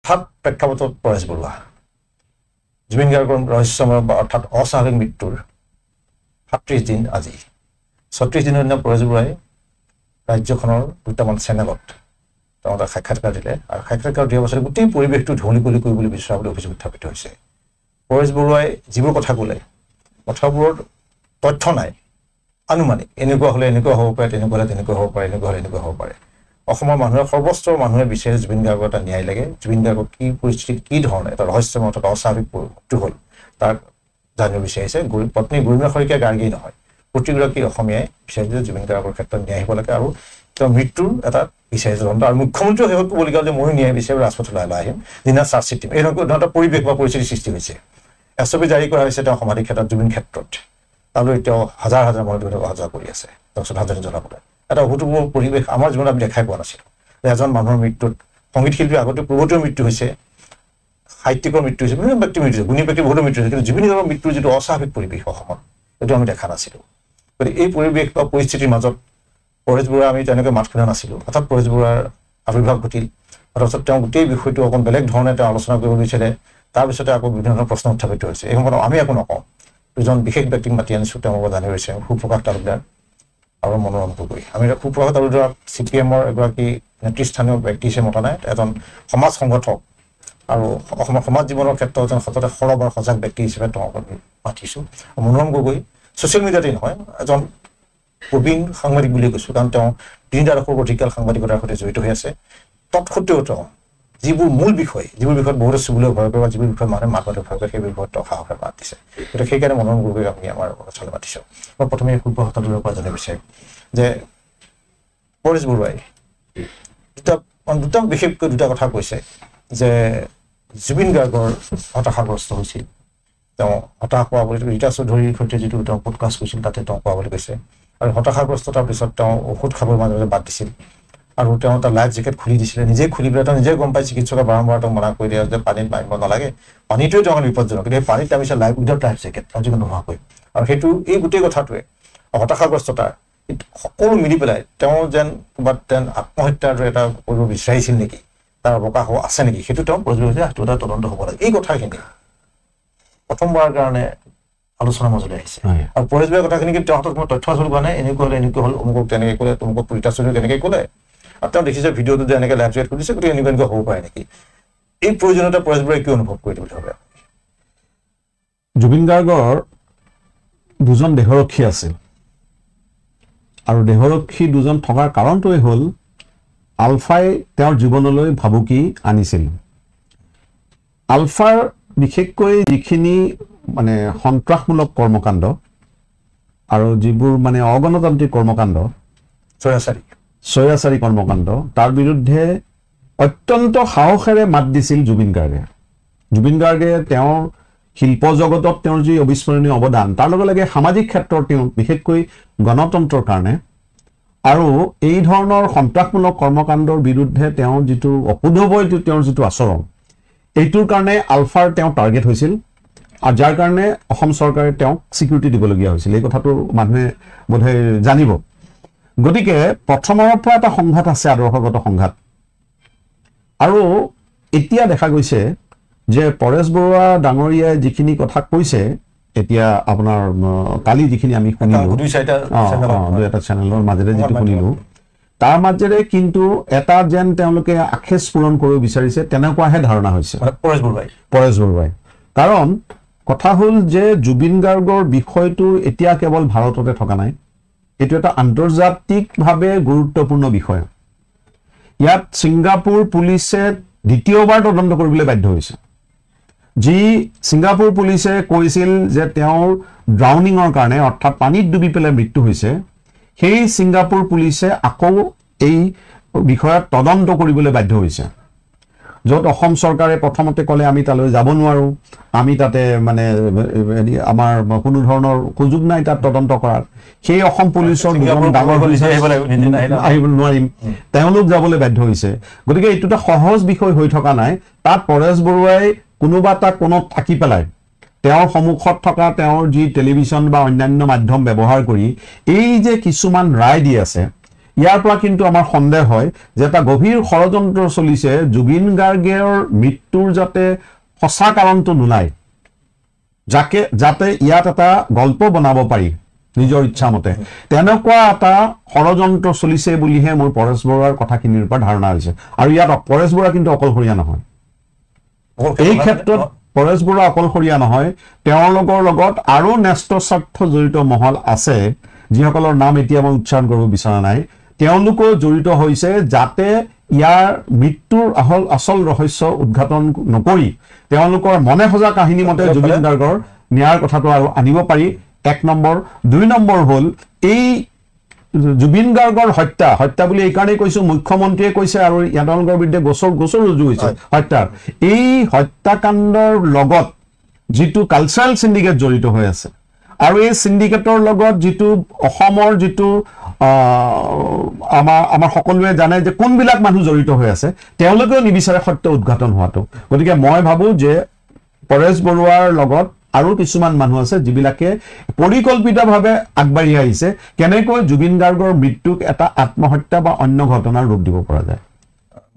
হঠাৎ প্ৰেক্ষাপটত পৰেশ বৰুৱা জুবিন গাৰ্গৰ ৰহস্যময় অৰ্থাৎ অস্বাভাৱিক মৃত্যুৰ ৩৭ দিন আজি ৩৬ দিনৰ দিনা পৰেশ বৰুৱাই ৰাজ্যখনৰ দুটামান চেনেলত তেওঁ এটা সাক্ষাৎকাৰ দিলে আৰু সাক্ষাৎকাৰ দিয়াৰ পাছত গোটেই পৰিৱেশটো ঢৌলিকলি কৰিবলৈ বিচৰা বুলি অভিযোগ উত্থাপিত হৈছে পৰেশ বৰুৱাই যিবোৰ কথা ক'লে কথাবোৰৰ তথ্য নাই আনুমানিক এনেকুৱা হ'লে এনেকুৱা হ'ব পাৰে তেনেকুৱা হ'লে তেনেকুৱা হ'ব পাৰে এনেকুৱা হ'লে এনেকুৱা হ'ব পাৰে অসমৰ মানুহে সৰ্বস্তৰ মানুহে বিচাৰে জুবিন গাৰ্গৰ এটা ন্যায় লাগে জুবিন গাৰ্গৰ কি পৰিস্থিতি কি ধৰণে এটা ৰহস্যময় অথবা অস্বাভাৱিক মৃত্যু হ'ল তাক জানিব বিচাৰিছে পত্নী গৰিমা শইকীয়া গাৰ্গেই নহয় প্ৰতিগৰাকী অসমীয়াই বিচাৰিছে যে জুবিন গাৰ্গৰ ক্ষেত্ৰত ন্যায় হ'ব লাগে আৰু তেওঁৰ মৃত্যুৰ এটা বিচাৰিছে আৰু মুখ্যমন্ত্ৰীও শেষত ক'বলগীয়া যে ময়ো ন্যায় বিচাৰি ৰাজপথলৈ আহিম দিনা চাৰ্জশ্বিট দিম এনেকুৱা এটা পৰিৱেশ বা পৰিস্থিতিৰ সৃষ্টি হৈছে SOP জাৰি কৰা হৈছে তেওঁ সমাধি ক্ষেত্ৰত জুবিন ক্ষেত্ৰত তালৈ তেওঁ হাজাৰ হাজাৰ মানুহ অহা যোৱা কৰি আছে তেওঁক শ্ৰদ্ধাঞ্জলি জনাবলৈ এটা অভূতপূৰ্ব পৰিৱেশ আমাৰ জীৱনত আমি দেখাই পোৱা নাছিলোঁ যে এজন মানুহৰ মৃত্যুত সংগীত শিল্পীৰ আগতে পূৰ্বতেও মৃত্যু হৈছে সাহিত্যিকৰ মৃত্যু হৈছে বিভিন্ন ব্যক্তিৰ মৃত্যু হৈছে গুণী ব্যক্তিৰ বহুতো মৃত্যু হৈছে কিন্তু জুবিন গাৰ্গৰ মৃত্যুৰ যিটো অস্বাভাৱিক পৰিৱেশ অসমত সেইটো আমি দেখা নাছিলোঁ গতিকে এই পৰিৱেশ বা পৰিস্থিতিৰ মাজত পৰেশ বৰুৱা আমি তেনেকৈ মাত শুনা নাছিলোঁ অৰ্থাৎ পৰেশ বৰুৱাৰ আৱিৰ্ভাৱ ঘটিল তাৰপিছত তেওঁ গোটেই বিষয়টো অকণ বেলেগ ধৰণে তেওঁ আলোচনা কৰিব বিচাৰিলে তাৰপিছতে আকৌ বিভিন্ন ধৰণৰ প্ৰশ্ন উত্থাপিত হৈছে এই সময়ত আমি একো নকওঁ দুজন বিশেষ ব্যক্তিক মাতি আনিছোঁ তেওঁলোকক জানি হৈছে সুপ্ৰকাশ তালুকদাৰ আৰু মনোৰম গগৈ আমি সুপ্ৰকাশ তালুকদাৰক CPM-ৰ এগৰাকী নেতৃস্থানীয় ব্যক্তি হিচাপে মতা নাই এজন সমাজ সংগঠক আৰু অসমৰ সমাজ জীৱনৰ ক্ষেত্ৰত এজন সততে সৰব আৰু সজাগ ব্যক্তি হিচাপে তেওঁলোকক মাতিছোঁ মনোৰম গগৈ ছ'চিয়েল মিডিয়াতেই নহয় এজন প্ৰবীণ সাংবাদিক বুলি কৈছোঁ কাৰণ তেওঁ ৩টা দশক অধিককাল সাংবাদিকতাৰ সৈতে জড়িত হৈ আছে তৎসত্ত্বেও তেওঁ যিবোৰ মূল বিষয় যিবোৰ বিষয়ত বহুতে চুবলৈ ভয় কৰে বা যিবোৰ বিষয়ত মানুহে মাত মাতিব ভয় কৰে সেই বিষয়ত তেওঁ সাহসে মাত দিছে গতিকে সেইকাৰণে মনোৰম গগৈক আমি আমাৰ অনুষ্ঠানলৈ মাতিছোঁ মই প্ৰথমে সুপ্ৰভাত তালুকদাৰৰ পৰা জানিব বিচাৰিম যে পৰেশ বৰুৱাই বিশেষকৈ দুটা কথা কৈছে যে জুবিন গাৰ্গৰ হতাশাগ্ৰস্ত হৈছিল তেওঁ হতাশ হোৱা বুলি ৰীতা চৌধুৰীৰ সৈতে যিটো তেওঁ পডকাষ্ট কৰিছিল তাতে তেওঁ কোৱা বুলি কৈছে আৰু হতাশাগ্ৰস্ততাৰ পিছত তেওঁ ঔষধ খাবৰ মাজে মাজে বাদ দিছিল আৰু তেওঁ এটা লাইফ জেকেট খুলি দিছিলে নিজে খুলি পেলাই তেওঁ নিজে গম পাই চিকিৎসকে বাৰম্বাৰ তেওঁক মনা কৰি দিয়ে যে পানীত নামিব নালাগে পানীটোৱে তেওঁৰ বিপদজনক কিন্তু সেই পানীত নামিছে উইদাউট লাইফ জেকেট তেওঁ যিকোনো নোহোৱাকৈ আৰু সেইটো এই গোটেই কথাটোৱে হতাশাগ্ৰস্ততাৰ সকলো মিলি পেলাই তেওঁ যেন ক'ৰবাত যেন আত্মহত্যাৰ এটা কৰিব বিচাৰিছিল নেকি তাৰ অৱকাশ আছে নেকি সেইটো তেওঁ প্ৰযোজ্য হৈছে সেইটো এটা তদন্ত হ'ব লাগে এই কথাখিনি প্ৰথমবাৰৰ কাৰণে আলোচনাৰ মাজলৈ আহিছে আৰু পৰেশ বৰুৱাৰ কথাখিনি কিন্তু তেওঁ হাতত কোনো তথ্য আছিল কোৱা নাই এনেকুৱা হ'ল অমুকক তেনেকৈ ক'লে তমুকক ৰীতা চৌধুৰীক তেনেকৈ ক'লে আৰু তেওঁ দেখিছে ভিডিঅ'টো যে এনেকৈ লাইভ জেকেট খুলিছে গতিকে এনেকুৱা হ'ব পাৰে নেকি এই প্ৰয়োজনীয়তা পৰেশ বৰুৱাই কি অনুভৱ কৰিলে বুলি ভাবে জুবিন গাৰ্গৰ দুজন দেহৰক্ষী আছিল আৰু দেহৰক্ষী দুজন থকাৰ কাৰণটোৱে হ'ল আলফাই তেওঁৰ জীৱনলৈ ভাবুকি আনিছিল আলফাৰ বিশেষকৈ যিখিনি মানে সন্ত্ৰাসমূলক কৰ্মকাণ্ড আৰু যিবোৰ মানে অগণতান্ত্ৰিক কৰ্মকাণ্ড স্বৈৰাচাৰী কৰ্মকাণ্ড তাৰ বিৰুদ্ধে অত্যন্ত সাহসেৰে মাত দিছিল জুবিন গাৰ্গে তেওঁৰ শিল্প জগতত তেওঁৰ যি অবিস্মৰণীয় অৱদান তাৰ লগে লগে সামাজিক ক্ষেত্ৰত তেওঁ বিশেষকৈ গণতন্ত্ৰৰ কাৰণে আৰু এই ধৰণৰ সন্ত্ৰাসমূলক কৰ্মকাণ্ডৰ বিৰুদ্ধে তেওঁৰ যিটো অপোধবয় তেওঁৰ যিটো আচৰণ এইটোৰ কাৰণে আলফাৰ তেওঁ টাৰ্গেট হৈছিল আৰু যাৰ কাৰণে অসম চৰকাৰে তেওঁক স্বীকৃতি দিবলগীয়া হৈছিল এই কথাটো মানুহে বোধহয় জানিব গতিকে প্ৰথমৰ পৰা এটা সংঘাত আছে আদৰ্শগত সংঘাত আৰু এতিয়া দেখা গৈছে যে পৰেশ বৰুৱা ডাঙৰীয়াই যিখিনি কথা কৈছে এতিয়া আপোনাৰ কালি যিখিনি আমি শুনিলো দুই এটা চেনেলৰ মাজেৰে যিটো শুনিলো তাৰ মাজেৰে কিন্তু এটা যেন তেওঁলোকে আখেজ পূৰণ কৰিব বিচাৰিছে তেনেকুৱাহে ধাৰণা হৈছে পৰেশ বৰুৱাই কাৰণ কথা হ'ল যে জুবিন গাৰ্গৰ বিষয়টো এতিয়া কেৱল ভাৰততে থকা নাই এইটো এটা আন্তৰ্জাতিকভাৱে গুৰুত্বপূৰ্ণ বিষয় ইয়াত ছিংগাপুৰ পুলিচে দ্বিতীয়বাৰ তদন্ত কৰিবলৈ বাধ্য হৈছে যি ছিংগাপুৰ পুলিচে কৈছিল যে তেওঁৰ ড্ৰাউনিঙৰ কাৰণে অৰ্থাৎ পানীত ডুবি পেলাই মৃত্যু হৈছে সেই ছিংগাপুৰ পুলিচে আকৌ এই বিষয়ত তদন্ত কৰিবলৈ বাধ্য হৈছে য'ত অসম চৰকাৰে প্ৰথমতে ক'লে আমি তালৈ যাব নোৱাৰোঁ আমি তাতে মানে আমাৰ কোনো ধৰণৰ সুযোগ নাই তাত তদন্ত কৰাৰ সেই অসম পুলিচৰ ডাঙৰ আহিব নোৱাৰিম তেওঁলোক যাবলৈ বাধ্য হৈছে গতিকে এইটো এটা সহজ বিষয় হৈ থকা নাই তাত পৰেশ বৰুৱাই কোনোবা এটা কোণত থাকি পেলাই তেওঁৰ সন্মুখত থকা তেওঁৰ যি টেলিভিছন বা অন্যান্য মাধ্যম ব্যৱহাৰ কৰি এই যে কিছুমান ৰায় দি আছে ইয়াৰ পৰা কিন্তু আমাৰ সন্দেহ হয় যে এটা গভীৰ ষড়যন্ত্ৰ চলিছে জুবিন গাৰ্গৰ মৃত্যুৰ যাতে সঁচা কাৰণটো নোলায়, যাতে ইয়াত এটা গল্প বনাব পাৰি নিজৰ ইচ্ছামতে, তেনেকুৱা এটা ষড়যন্ত্ৰ চলিছে বুলিহে মোৰ পৰেশ বৰুৱাৰ কথাখিনিৰ পৰা ধাৰণা হৈছে। আৰু ইয়াত পৰেশ বৰুৱা কিন্তু অকলশৰীয়া নহয়, এই ক্ষেত্ৰত পৰেশ বৰুৱা অকলশৰীয়া নহয়, তেওঁলোকৰ লগত আৰু ন্যস্ত স্বাৰ্থ জড়িত মহল আছে, যিসকলৰ নাম এতিয়া মই উচ্চাৰণ কৰিব বিচৰা নাই। তেওঁলোকো জড়িত হৈছে যাতে ইয়াৰ মৃত্যুৰ আচল ৰহস্য উদ্ঘাটন নকৰি তেওঁলোকৰ মনে সজা কাহিনী মতে জুবিন গাৰ্গৰ ন্যায়ৰ কথাটো আৰু আনিব পাৰি। 1 নম্বৰ। 2 নম্বৰ হ'ল এই জুবিন গাৰ্গৰ হত্যা বুলি এইকাৰণেই কৈছো, মুখ্যমন্ত্ৰীয়ে কৈছে আৰু তেওঁলোকৰ বিৰুদ্ধে গোচৰ ৰুজু হৈছে হত্যাৰ। এই হত্যাকাণ্ডৰ লগত যিটো কালচাৰেল চিণ্ডিকেট জড়িত হৈ আছে আৰু এই চিণ্ডিকেটৰ লগত যিটো অসমৰ যিটো আমাৰ সকলোৱে জানে যে কোনবিলাক মানুহ জড়িত হৈ আছে, তেওঁলোকেও নিবিচাৰে সত্য উদ্ঘাটন হোৱাটো। গতিকে মই ভাবোঁ যে পৰেশ বৰুৱাৰ লগত আৰু কিছুমান মানুহ আছে যিবিলাকে পৰিকল্পিতভাৱে আগবাঢ়ি আহিছে কেনেকৈ জুবিন গাৰ্গৰ মৃত্যুক এটা আত্মহত্যা বা অন্য ঘটনাৰ ৰূপ দিব পৰা যায়।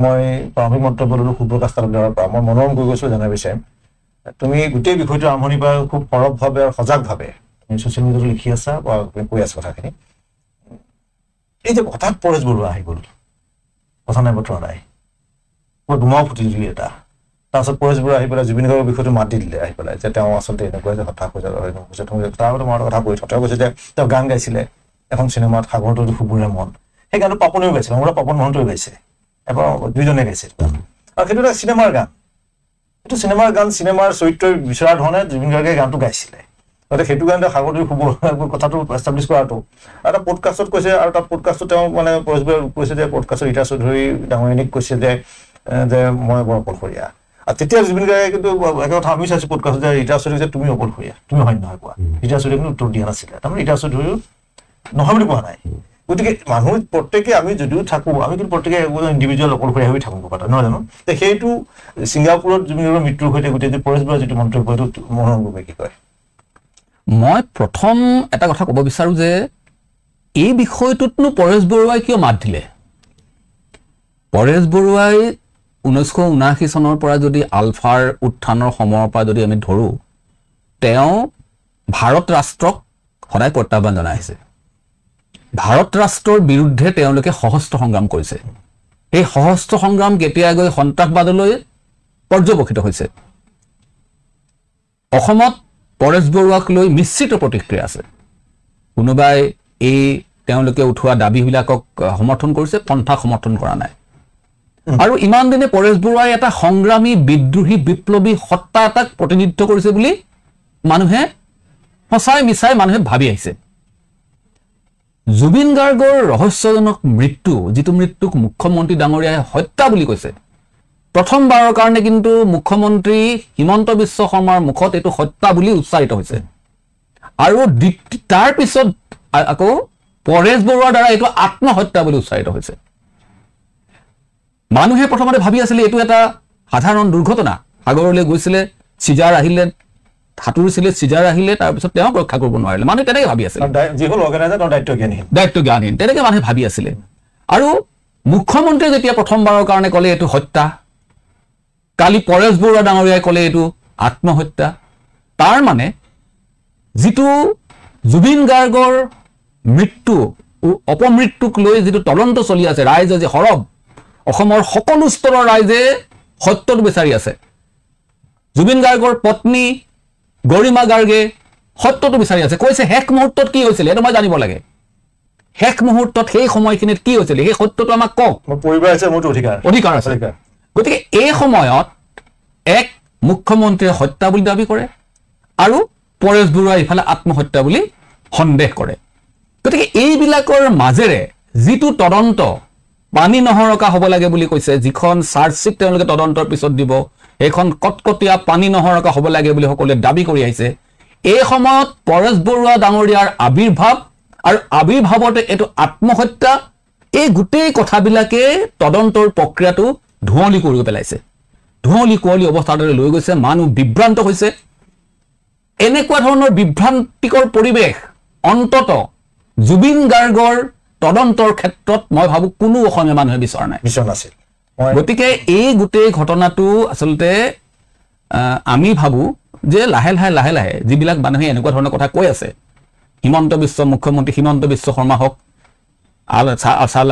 মই প্ৰাৰম্ভিক মন্তব্য ল'লোঁ সুপ্ৰকাশ তালুকদাৰৰ পৰা। মই মনোৰম কৈ গৈছোঁ জানাৰ বিচাৰিম, তুমি গোটেই বিষয়টো আৰম্ভণিৰ পৰা খুব সৰবভাৱে আৰু সজাগভাৱে তুমি ছ'চিয়েল মিডিয়াতো লিখি আছা বা কৈ আছা কথাখিনি। এই যে হঠাৎ পৰেশ বৰুৱা আহি গ'ল, কথা নাই বতৰা নাই, মই বোমাও ফুটি দিলোঁ এটা। তাৰপিছত পৰেশ বৰুৱা আহি পেলাই জুবিন গাৰ্গৰ বিষয়টো মাতি দিলে, আহি পেলাই যে তেওঁ আচলতে এনেকুৱা যে হঠাৎ হৈ যায়। তাৰ আগতে মই এটা কথা কৈ থওঁ, তেওঁ কৈছে যে তেওঁ গান গাইছিলে এখন চিনেমাত সাগৰটো শুবুৰে মন, সেই গানটো পাপনেও গাইছিলে, মোৰ পাপন মহন্তও গাইছে, এবাৰ দুইজনে গাইছে। আৰু সেইটো এটা চিনেমাৰ গান, এইটো চিনেমাৰ গান, চিনেমাৰ চৰিত্ৰ বিচৰাৰ ধৰণে জুবিন গাৰ্গে গানটো গাইছিলে। গতিকে সেইটো গানতে সাগৰটো শুব কথাটো এষ্টাব্লিছ কৰাটো এটা পডকাষ্টত কৈছে। আৰু তাত পডকাষ্টত তেওঁ মানে পৰেশ বৰুৱাই কৈছে যে পডকাষ্টত ৰীতা চৌধুৰী ডাঙৰীয়ানীক কৈছে যে মই বৰ অকলশৰীয়া। আৰু তেতিয়া জুবিন গাৰ্গে কিন্তু একে কথা আমি চাইছোঁ পডকাষ্টত যে ৰীতা চৌধুৰী যে তুমি অকলশৰীয়া, তুমি হয় নহয় কোৱা। ৰীতা চৌধুৰীয়ে কিন্তু উত্তৰ দিয়া নাছিলে, তাৰমানে ৰীতা চৌধুৰীও নহয় বুলি কোৱা নাই। গতিকে মানুহ প্ৰত্যেকে আমি যদিও থাকোঁ, আমি কিন্তু প্ৰত্যেকে ইণ্ডিভিজুৱেল অকলশৰীয়া হৈ থাকোঁ কথা নহয় জানো। সেইটো ছিংগাপুৰত জুবিন গাৰ্গৰ মৃত্যুৰ সৈতে গোটেই যে পৰেশ বৰুৱাৰ যিটো মন্তব্য সেইটো মনোৰম গগৈয়ে কি কয়। মই প্ৰথম এটা কথা ক'ব বিচাৰোঁ যে এই বিষয়টোতনো পৰেশ বৰুৱাই কিয় মাত দিলে। পৰেশ বৰুৱাই 1979 চনৰ পৰা যদি আলফাৰ উত্থানৰ সময়ৰ পৰা যদি আমি ধৰোঁ, তেওঁ ভাৰত ৰাষ্ট্ৰক সদায় প্ৰত্যাহ্বান জনাই আহিছে। ভাৰত ৰাষ্ট্ৰৰ বিৰুদ্ধে তেওঁলোকে সশস্ত্ৰ সংগ্ৰাম কৰিছে। এই সশস্ত্ৰ সংগ্ৰাম কেতিয়া গৈ সন্ত্ৰাসবাদলৈ পৰ্যবেক্ষিত হৈছে। অসমত পৰেশ বৰুৱাক লৈ মিশ্ৰিত প্ৰতিক্ৰিয়া আছে। কোনোবাই এই তেওঁলোকে উঠোৱা দাবীবিলাকক সমৰ্থন কৰিছে, পন্থা সমৰ্থন কৰা নাই। আৰু ইমান দিনে পৰেশ বৰুৱাই এটা সংগ্ৰামী বিদ্ৰোহী বিপ্লৱী সত্তা এটাক প্ৰতিনিধিত্ব কৰিছে বুলি মানুহে সঁচাই মিছাই মানুহে ভাবি আহিছে। জুবিন গাৰ্গৰ ৰহস্যজনক মৃত্যু, যিটো মৃত্যুক মুখ্যমন্ত্ৰী ডাঙৰীয়াই হত্যা বুলি কৈছে, প্ৰথমবাৰৰ কাৰণে কিন্তু মুখ্যমন্ত্ৰী হিমন্ত বিশ্ব শৰ্মাৰ মুখত এইটো হত্যা বুলি উচ্চাৰিত হৈছে। আৰু তাৰ পিছত আকৌ পৰেশ বৰুৱাৰ দ্বাৰা এইটো আত্মহত্যা বুলি উচ্চাৰিত হৈছে। মানুহে প্ৰথমতে ভাবি আছিলে এইটো এটা সাধাৰণ দুৰ্ঘটনা, সাগৰলৈ গৈছিলে, চিজাৰ আহিলে, সাঁতুৰিছিলে, চিজাৰ আহিলে, তাৰপিছত তেওঁক ৰক্ষা কৰিব নোৱাৰিলে, মানুহে তেনেকৈ ভাবি আছিলে। দায়িত্বজ্ঞানহীন তেনেকৈ মানুহে ভাবি আছিলে। আৰু মুখ্যমন্ত্ৰীয়ে যেতিয়া প্ৰথমবাৰৰ কাৰণে ক'লে এইটো হত্যা, কালি পৰেশ বৰুৱা ডাঙৰীয়াই ক'লে এইটো আত্মহত্যা, তাৰ মানে যিটো জুবিন গাৰ্গৰ মৃত্যু অপমৃত্যুক লৈ যিটো তদন্ত চলি আছে, ৰাইজে যে সৰব, অসমৰ সকলো স্তৰৰ ৰাইজে সত্যটো বিচাৰি আছে। জুবিন গাৰ্গৰ পত্নী গৰিমা গাৰ্গে সত্যটো বিচাৰি আছে, কৈছে শেষ মুহূৰ্তত কি হৈছিলে এইটো মই জানিব লাগে। শেষ মুহূৰ্তত সেই সময়খিনিত কি হৈছিলে সেই সত্যটো আমাক কওক, অধিকাৰ আছে। গতিকে এই সময়ত এক মুখ্যমন্ত্ৰীয়ে হত্যা বুলি দাবী কৰে আৰু পৰেশ বৰুৱাই ইফালে আত্মহত্যা বুলি সন্দেহ কৰে। গতিকে এইবিলাকৰ মাজেৰে যিটো তদন্ত পানী নহৰকা হ'ব লাগে বুলি কৈছে, যিখন চাৰ্জশ্বিট তেওঁলোকে তদন্তৰ পিছত দিব, সেইখন কটকটীয়া পানী নহৰকা হ'ব লাগে বুলি সকলোৱে দাবী কৰি আহিছে। এই সময়ত পৰেশ বৰুৱা ডাঙৰীয়াৰ আবিৰ্ভাৱ আৰু আবিৰ্ভাৱতে এইটো আত্মহত্যা, এই গোটেই কথাবিলাকে তদন্তৰ প্ৰক্ৰিয়াটো ধুঁৱলি কৰি পেলাইছে, ধুঁৱলি কুঁৱলী অৱস্থালৈ লৈ গৈছে। মানুহ বিভ্ৰান্ত হৈছে। এনেকুৱা ধৰণৰ বিভ্ৰান্তিকৰ পৰিৱেশ অন্তত জুবিন গাৰ্গৰ তদন্তৰ ক্ষেত্ৰত মই ভাবোঁ কোনো অসমীয়া মানুহে বিচৰা নাই, বিচৰা নাছিল। গতিকে এই গোটেই ঘটনাটো আচলতে আমি ভাবোঁ যে লাহে লাহে যিবিলাক মানুহে এনেকুৱা ধৰণৰ কথা কৈ আছে, মুখ্যমন্ত্ৰী হিমন্ত বিশ্ব শৰ্মা হওক,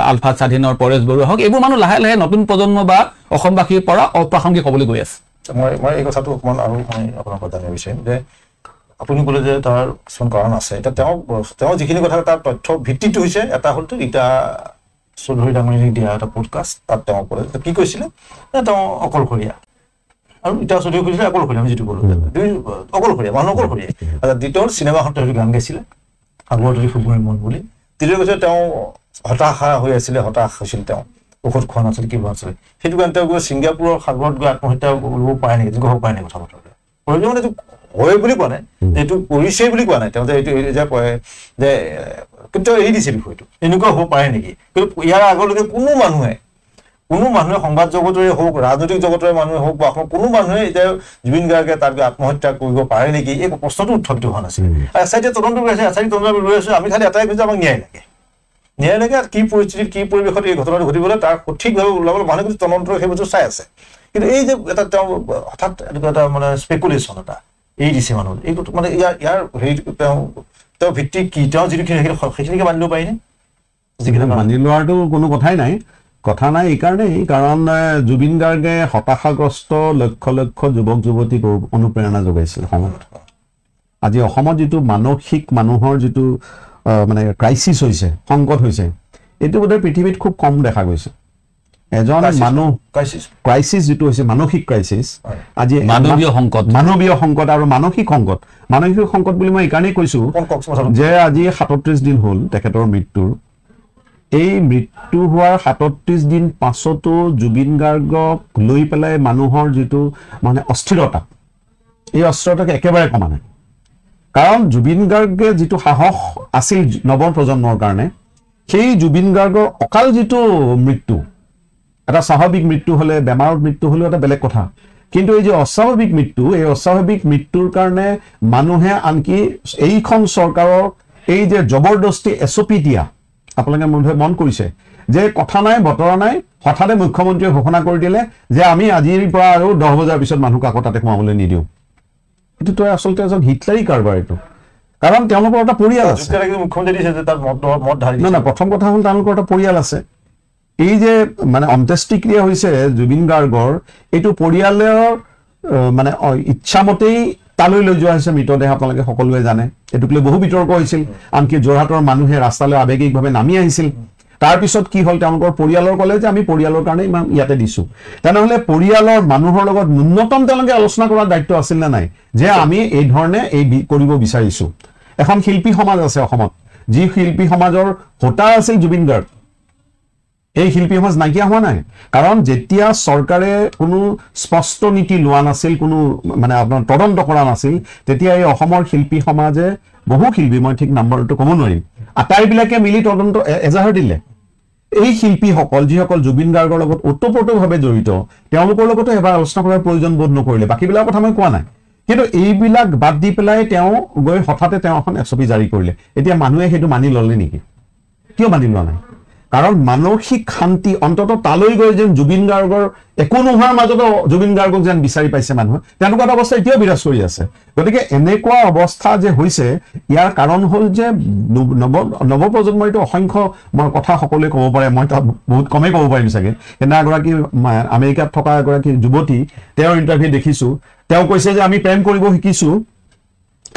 আলফাত স্বাধীনৰ পৰেশ বৰুৱা হওক, এইবোৰ মানুহ লাহে লাহে নতুন প্ৰজন্ম বা অসমবাসীৰ পৰা অপ্ৰাসংগিক হ'বলৈ গৈ আছে। মই এই কথাটো অকণমান আৰু মই আপোনাক জানিব বিচাৰিম যে আপুনি ক'লে যে তাৰ কিছুমান কাৰণ আছে। এতিয়া তেওঁ যিখিনি কথা তাৰ তথ্য ভিত্তিটো হৈছে এটা হ'ল ৰীতা চৌধুৰী ডাঙৰীয়াক দিয়া এটা পডকাষ্ট, তাত তেওঁ ক'লে কি কৈছিলে তেওঁ অকলশৰীয়া, আৰু ৰীতা চৌধুৰী কৈছিলে অকলশৰীয়া। আমি যিটো ক'লো অকলশৰীয়া, মানুহ অকলশৰীয়া। দ্বিতীয় হ'ল চিনেমাখন তেওঁ গান গাইছিলে সাগৰতলী সুবুৰি মন বুলি। তৃতীয় কৈছে তেওঁ হতাশা হৈ আছিলে, হতাশ হৈছিল, তেওঁ ঔষধ খোৱা নাছিল, কিবা নাছিলে। সেইটো কাৰণে তেওঁ গৈ ছিংগাপুৰৰ সাগৰত গৈ আত্মহত্যা কৰিব পাৰে নেকি, তেনেকুৱা হ'ব পাৰে নেকি? কথা বতৰা কৰিব মানে এইটো হয় বুলি কোৱা নাই, এইটো কৰিছে বুলি কোৱা নাই তেওঁ, যে এইটো যে কিন্তু তেওঁ এৰি দিছে বিষয়টো, এনেকুৱা হ'ব পাৰে নেকি? কিন্তু ইয়াৰ আগলৈকে কোনো মানুহে সংবাদ জগতৰে হওক, ৰাজনৈতিক জগতৰে মানুহে হওক বা অসমৰ কোনো মানুহে এতিয়া জুবিন গাৰ্গে তাত আত্মহত্যা কৰিব পাৰে নেকি এই প্ৰশ্নটো উত্থাপিত হোৱা নাছিল। আৰু এছআইটিয়ে তদন্ত কৰি আছে, এছআইটি তদন্ত লৈ আছো, আমি খালি এটাই কৈছোঁ আমাক ন্যায় লাগে। কি পৰিস্থিতিত কি পৰিৱেশত এই ঘটনাটো ঘটিবলৈ তাৰ সঠিকভাৱে ওলাবলৈ মানুহে কিন্তু তদন্ত সেই বস্তু চাই আছে। কিন্তু এই যে এটা তেওঁ হঠাৎ এনেকুৱা এটা মানে স্পেকুলেশ্যন এটা এৰি দিছে মানুহ, এইটো মানে ইয়াৰ হেৰি তেওঁ ভিত্তি কি, তেওঁ যিটো সেইখিনিকে মানি ল'ব পাৰিনে? যিখিনি মানি লোৱাটো কোনো কথা নাই এইকাৰণেই, কাৰণ জুবিন গাৰ্গে হতাশাগ্ৰস্ত লক্ষ লক্ষ যুৱক যুৱতীক অনুপ্ৰেৰণা যোগাইছিল সময়ত। আজি অসমত যিটো মানসিক মানুহৰ যিটো মানে ক্ৰাইচিছ হৈছে, সংকট হৈছে, এইটো বোধহয় পৃথিৱীত খুব কম দেখা গৈছে। এজন মানুহ ক্ৰাইচিছ যিটো হৈছে মানসিক ক্ৰাইচিছ, আজি মানৱীয় সংকট আৰু মানসিক সংকট বুলি মই এইকাৰণেই কৈছোঁ যে আজি 37 দিন হ'ল তেখেতৰ মৃত্যুৰ। এই মৃত্যু হোৱাৰ 37 দিন পাছতো জুবিন গাৰ্গক লৈ পেলাই মানুহৰ যিটো মানে অস্থিৰতা, এই অস্থিৰতাক একেবাৰে কমা নাই। কাৰণ জুবিন গাৰ্গে যিটো সাহস আছিল নৱ প্ৰজন্মৰ কাৰণে, সেই জুবিন গাৰ্গৰ অকাল যিটো মৃত্যু, এটা স্বাভাৱিক মৃত্যু হ'লে, বেমাৰত মৃত্যু হ'লেও এটা বেলেগ কথা, কিন্তু এই যে অস্বাভাৱিক মৃত্যু, এই অস্বাভাৱিক মৃত্যুৰ কাৰণে মানুহে আনকি এইখন চৰকাৰৰ এই যে জবৰদস্তি SOP দিয়া, আপোনালোকে মন কৰিছে যে কথা নাই বতৰা নাই, হঠাতে মুখ্যমন্ত্ৰীয়ে ঘোষণা কৰি দিলে যে আমি আজিৰ পৰা আৰু 10 বজাৰ পিছত মানুহক আকৌ তাতে সোমাবলৈ নিদিওঁ। এইটো আচলতে এজন হিটলাৰী কাৰবাৰ এইটো, কাৰণ তেওঁলোকৰ এটা পৰিয়াল আছে। না প্ৰথম কথা হ'ল তেওঁলোকৰ এটা পৰিয়াল আছে। এই যে মানে অন্ত্যেষ্টিক্ৰিয়া হৈছে জুবিন গাৰ্গৰ, এইটো পৰিয়ালৰ মানে ইচ্ছামতেই তালৈ লৈ যোৱা হৈছে মৃতদেহ, আপোনালোকে সকলোৱে জানে। এইটোক লৈ বহু বিতৰ্ক হৈছিল, আনকি যোৰহাটৰ মানুহে ৰাস্তালৈ আৱেগিকভাৱে নামি আহিছিল। তাৰপিছত কি হ'ল, তেওঁলোকৰ পৰিয়ালৰ ক'লে যে আমি পৰিয়ালৰ কাৰণে ইমান ইয়াতে দিছোঁ। তেনেহ'লে পৰিয়ালৰ মানুহৰ লগত ন্যূনতম তেওঁলোকে আলোচনা কৰাৰ দায়িত্ব আছিল নে নাই, যে আমি এই ধৰণে কৰিব বিচাৰিছোঁ। এখন শিল্পী সমাজ আছে অসমত, যি শিল্পী সমাজৰ ভোটাৰ আছিল জুবিন গাৰ্গ। এই শিল্পী সমাজ নাইকিয়া হোৱা নাই, কাৰণ যেতিয়া চৰকাৰে কোনো স্পষ্ট নীতি লোৱা নাছিল, কোনো মানে আপোনাৰ তদন্ত কৰা নাছিল, তেতিয়া এই অসমৰ শিল্পী সমাজে, বহু শিল্পী, মই ঠিক নাম্বাৰটো ক'ব নোৱাৰিম, আটাইবিলাকে মিলি তদন্ত এজাহাৰ দিলে। এই শিল্পীসকল যিসকল জুবিন গাৰ্গৰ লগত ওতঃপ্ৰোতভাৱে জড়িত, তেওঁলোকৰ লগতো এবাৰ আলোচনা কৰাৰ প্ৰয়োজন বোধ নকৰিলে। বাকীবিলাকৰ কথা মই কোৱা নাই, কিন্তু এইবিলাক বাদ দি পেলাই তেওঁ গৈ হঠাতে তেওঁ এখন SOP জাৰি কৰিলে। এতিয়া মানুহে সেইটো মানি ল'লে নেকি? কিয় মানি লোৱা নাই? কাৰণ মানসিক শান্তি অন্ততঃ তালৈ গৈ যেন জুবিন গাৰ্গৰ একো নোহোৱাৰ মাজতো জুবিন গাৰ্গক যেন বিচাৰি পাইছে মানুহে, তেনেকুৱা এটা অৱস্থা এতিয়াও বিৰাজ কৰি আছে। গতিকে এনেকুৱা অৱস্থা যে হৈছে, ইয়াৰ কাৰণ হ'ল যে নৱপ্ৰজন্মৰ এইটো অসংখ্য কথা সকলোৱে ক'ব পাৰে, মই তাত বহুত কমেই ক'ব পাৰিম চাগে। সেইদিনা এগৰাকী আমেৰিকাত থকা এগৰাকী যুৱতী, তেওঁৰ ইণ্টাৰভিউ দেখিছোঁ, তেওঁ কৈছে যে আমি প্ৰেম কৰিব শিকিছোঁ,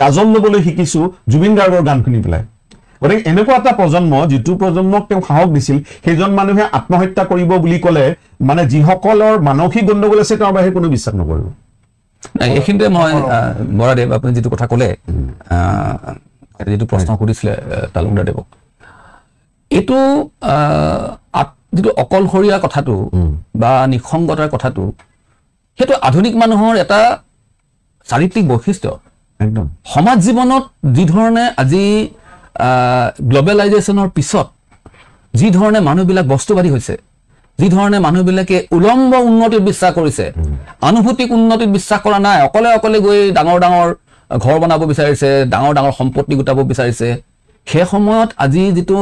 কাজল ল'বলৈ শিকিছোঁ জুবিন গাৰ্গৰ গান শুনি পেলাই। গতিকে এনেকুৱা এটা প্ৰজন্ম, যিটো প্ৰজন্মক তেওঁ সাহস দিছিল, সেইজন মানুহে আত্মহত্যা কৰিব বুলি ক'লে মানে যিসকলৰ মানসিক গণ্ডগোল আছে তেওঁৰ বাহিৰে কোনো বিশ্বাস নকৰিব। এইখিনিতে মই বৰাদেৱ, আপুনি যিটো কথা ক'লে, যিটো প্ৰশ্ন সুধিছিলে তালুকদাৰ দেৱক, এইটো যিটো অকলশৰীয়া কথাটো বা নিঃসংগতাৰ কথাটো, সেইটো আধুনিক মানুহৰ এটা চাৰিত্ৰিক বৈশিষ্ট্য। একদম সমাজ জীৱনত যি ধৰণে আজি গ্লবেলাইজেশ্যনৰ পিছত যি ধৰণে মানুহবিলাক বস্তুবাদী হৈছে, যি ধৰণে মানুহবিলাকে উলম্ব উন্নতিত বিশ্বাস কৰিছে, আনুভূতিক উন্নতিত বিশ্বাস কৰা নাই, অকলে অকলে গৈ ডাঙৰ ডাঙৰ ঘৰ বনাব বিচাৰিছে, ডাঙৰ ডাঙৰ সম্পত্তি গোটাব বিচাৰিছে, সেই সময়ত আজি যিটো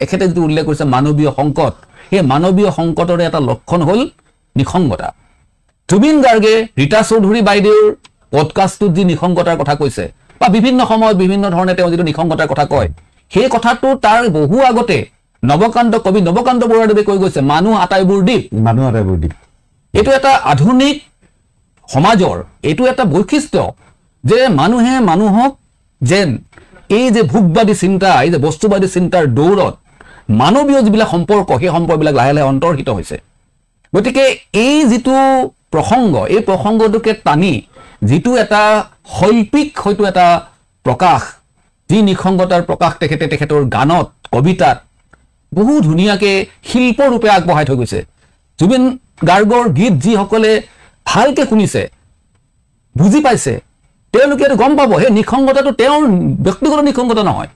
এখেতে যিটো উল্লেখ কৰিছে মানৱীয় সংকট, সেই মানৱীয় সংকটৰে এটা লক্ষণ হ'ল নিসংগতা। জুবিন গাৰ্গে ৰীতা চৌধুৰী বাইদেউৰ পডকাষ্টটোত যি নিসংগতাৰ কথা কৈছে বা বিভিন্ন সময়ত বিভিন্ন ধৰণে তেওঁ যিটো নিসংগতাৰ কথা কয়, সেই কথাটো তাৰ বহু আগতে কবি নৱকান্ত বৰুৱাদেৱে কৈ গৈছে, মানুহ আটাইবোৰ দ্বীপ। এইটো এটা আধুনিক সমাজৰ এইটো এটা বৈশিষ্ট্য যে মানুহে মানুহক যেন এই যে ভোগবাদী চিন্তা, এই যে বস্তুবাদী চিন্তাৰ দৌৰত মানৱীয় যিবিলাক সম্পৰ্ক, সেই সম্পৰ্কবিলাক লাহে লাহে অন্তৰ্হিত হৈছে। গতিকে এই যিটো প্ৰসংগ, এই প্ৰসংগটোকে টানি যিটো এটা শৈল্পিক হয়তো এটা প্ৰকাশ, যি নিসংগতাৰ প্ৰকাশ তেখেতৰ গানত, কবিতাত বহু ধুনীয়াকৈ শিল্পৰূপে আগবঢ়াই থৈ গৈছে। জুবিন গাৰ্গৰ গীত যিসকলে ভালকৈ শুনিছে, বুজি পাইছে, তেওঁলোকে এইটো গম পাব সেই নিসংগতাটো তেওঁৰ ব্যক্তিগত নিসংগতা নহয়,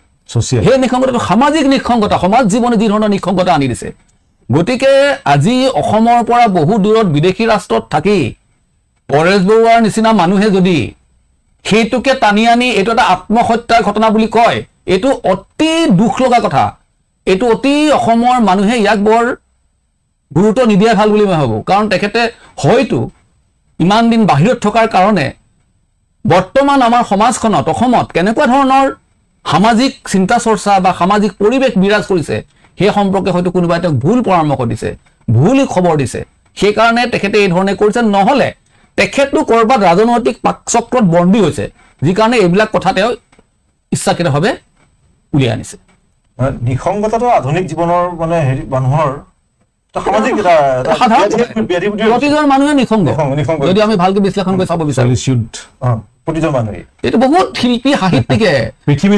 সেই নিসংগতাটো সামাজিক নিসংগতা, সমাজ জীৱনে যি ধৰণৰ নিসংগতা আনি দিছে। গতিকে আজি অসমৰ পৰা বহু দূৰত বিদেশী ৰাষ্ট্ৰত থাকি পৰেশ বৰুৱাৰ নিচিনা মানুহে যদি সেইটোকে টানি আনি এইটো এটা আত্মহত্যাৰ ঘটনা বুলি কয়, এইটো অতি দুখ লগা কথা। এইটো অতি অসমৰ মানুহে ইয়াক বৰ গুৰুত্ব নিদিয়া ভাল বুলি মই ভাবোঁ। কাৰণ তেখেতে হয়তো ইমান দিন বাহিৰত থকাৰ কাৰণে বৰ্তমান আমাৰ সমাজখনত, অসমত কেনেকুৱা ধৰণৰ সামাজিক চিন্তা চৰ্চা বা সামাজিক পৰিৱেশ বিৰাজ কৰিছে, সেই সম্পৰ্কে হয়তো কোনোবাই তেওঁক ভুল পৰামৰ্শ দিছে, ভুল খবৰ দিছে, সেইকাৰণে তেখেতে এই ধৰণে কৰিছে। নহ'লে তেখেতো ক'ৰবাত ৰাজনৈতিক পাকচক্ৰত বন্দী হৈছে, যি কাৰণে এইবিলাক কথা তেওঁ ইচ্ছাকৃতভাৱে উলিয়াই আনিছে। নিসংগতাটো আধুনিক জীৱনৰ মানে হেৰি মানুহৰ সামাজিক প্ৰতিজন মানুহে নিসংগ, যদি আমি ভালকৈ বিশ্লেষণ কৰি চাব বিচাৰোঁ প্ৰতিজন মানুহে। এইটো বহুত শিল্পী সাহিত্যিকে পৃথিৱী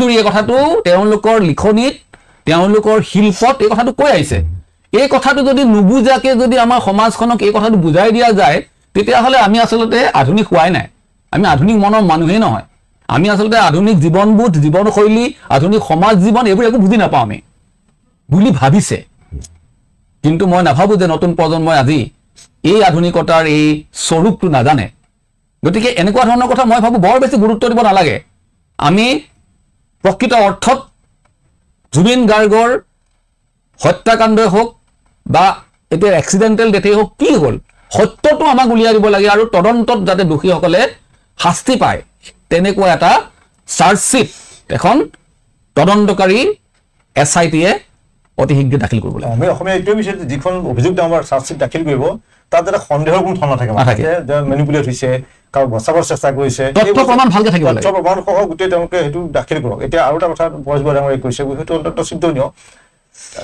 জুৰি এই কথাটো তেওঁলোকৰ লিখনিত, তেওঁলোকৰ শিল্পত এই কথাটো কৈ আহিছে। এই কথাটো যদি নুবুজাকে যদি আমাৰ সমাজখনক এই কথাটো বুজাই দিয়া যায়, তেতিয়াহ'লে আমি আচলতে আধুনিক হোৱাই নাই, আমি আধুনিক মনৰ মানুহেই নহয়। আমি আচলতে আধুনিক জীৱনবোধ, জীৱনশৈলী, আধুনিক সমাজ জীৱন এইবোৰ একো বুজি নাপাওঁ আমি বুলি ভাবিছে। কিন্তু মই নাভাবোঁ যে নতুন প্ৰজন্মই আজি এই আধুনিকতাৰ এই স্বৰূপটো নাজানে। গতিকে এনেকুৱা ধৰণৰ কথা মই ভাবোঁ বৰ বেছি গুৰুত্ব দিব নালাগে। আমি প্ৰকৃত অৰ্থত জুবিন গাৰ্গৰ হত্যাকাণ্ডই হওক বা এতিয়া এক্সিডেণ্টেল ডেথেই হওক, কি হ'ল সত্যটো আমাক উলিয়াই দিব লাগে, আৰু তদন্তত যাতে দোষীসকলে শাস্তি পায় তেনেকুৱা এটা চাৰ্জশ্বিট এখন তদন্তকাৰী SIT-য়ে অতি শীঘ্ৰে দাখিল কৰিব লাগে। আমি অসমীয়া এইটোৱে বিচাৰিছোঁ যিখন অভিযোগ আমাৰ চাৰ্জশ্বিট দাখিল কৰিব তাত যাতে সন্দেহৰ কোনো ধন নাথাকে, যে মেনিপুলেট হৈছে, কাৰোবাক বচাবৰ চেষ্টা কৰিছে, তথ্য প্ৰমাণ ভালকৈ থাকিব লাগে, তথ্য প্ৰমাণ সহ গোটেই তেওঁলোকে সেইটো দাখিল কৰক। এতিয়া আৰু এটা কথা পৰেশ বৰুৱা ডাঙৰীয়াই কৈছে, সেইটো অত্যন্ত চিন্তনীয়।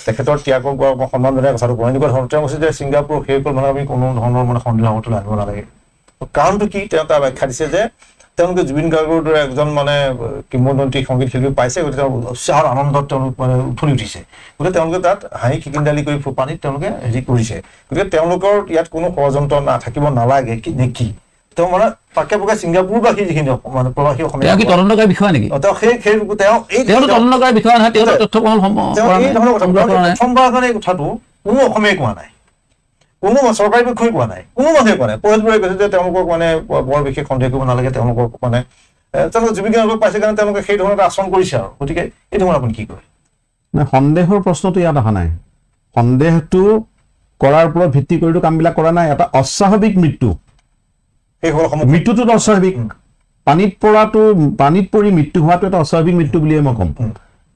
তেখেতৰ ত্যাগক সন্মান জনাই কথাটো কোৱা এনেকুৱা ধৰণৰ তেওঁ কৈছে যে ছিংগাপুৰ সেইসকল মানুহ আমি কোনো ধৰণৰ মানে সন্দেহ অৱতলৈ আনিব নালাগে। কাৰণটো কি তেওঁ তাৰ ব্যাখ্যা দিছে যে তেওঁলোকে জুবিন গাৰ্গৰ দৰে একজন মানে কিংবদন্তী সংগীত শিল্পী পাইছে, গতিকে তেওঁ উৎসাহৰ আনন্দত তেওঁলোক মানে উঠলি উঠিছে, গতিকে তেওঁলোকে তাত হাঁহি খিকিন্দালি কৰি পানীত তেওঁলোকে হেৰি কৰিছে। গতিকে তেওঁলোকৰ ইয়াত কোনো ষড়যন্ত্ৰ থাকিব নালাগে নে কি, তেওঁ মানে তাকে পোকে ছিংগাপুৰবাসী যিখিনি মানে প্ৰবাসী অসমীয়া তদন্তকাৰী বিষয় নেকি, প্ৰথমবাৰৰ কাৰণে এই কথাটো কোনো অসমীয়াই কোৱা নাই, কোনো চৰকাৰী পক্ষই কোৱা নাই, কোনো মানুহে কোৱা নাই। পৰেশ বৰুৱাই কৈছে যে তেওঁলোকক মানে বৰ বিশেষ সন্দেহ কৰিব নালাগে, তেওঁলোকক মানে তেওঁলোকে জুবিন গাৰ্গক পাইছে কাৰণে তেওঁলোকে সেই ধৰণৰ এটা আচৰণ কৰিছে। আৰু গতিকে এই ধৰণৰ আপুনি কি কয়? সন্দেহৰ প্ৰশ্নটো ইয়াত অহা নাই। সন্দেহটো কৰাৰ ওপৰত ভিত্তি কৰিতো কামবিলাক কৰা নাই। এটা অস্বাভাৱিক মৃত্যু, মৃত্যুটোতো অস্বাভাৱিক, পানীত পৰি মৃত্যু হোৱাটো এটা অস্বাভাৱিক মৃত্যু বুলিয়ে মই ক'ম।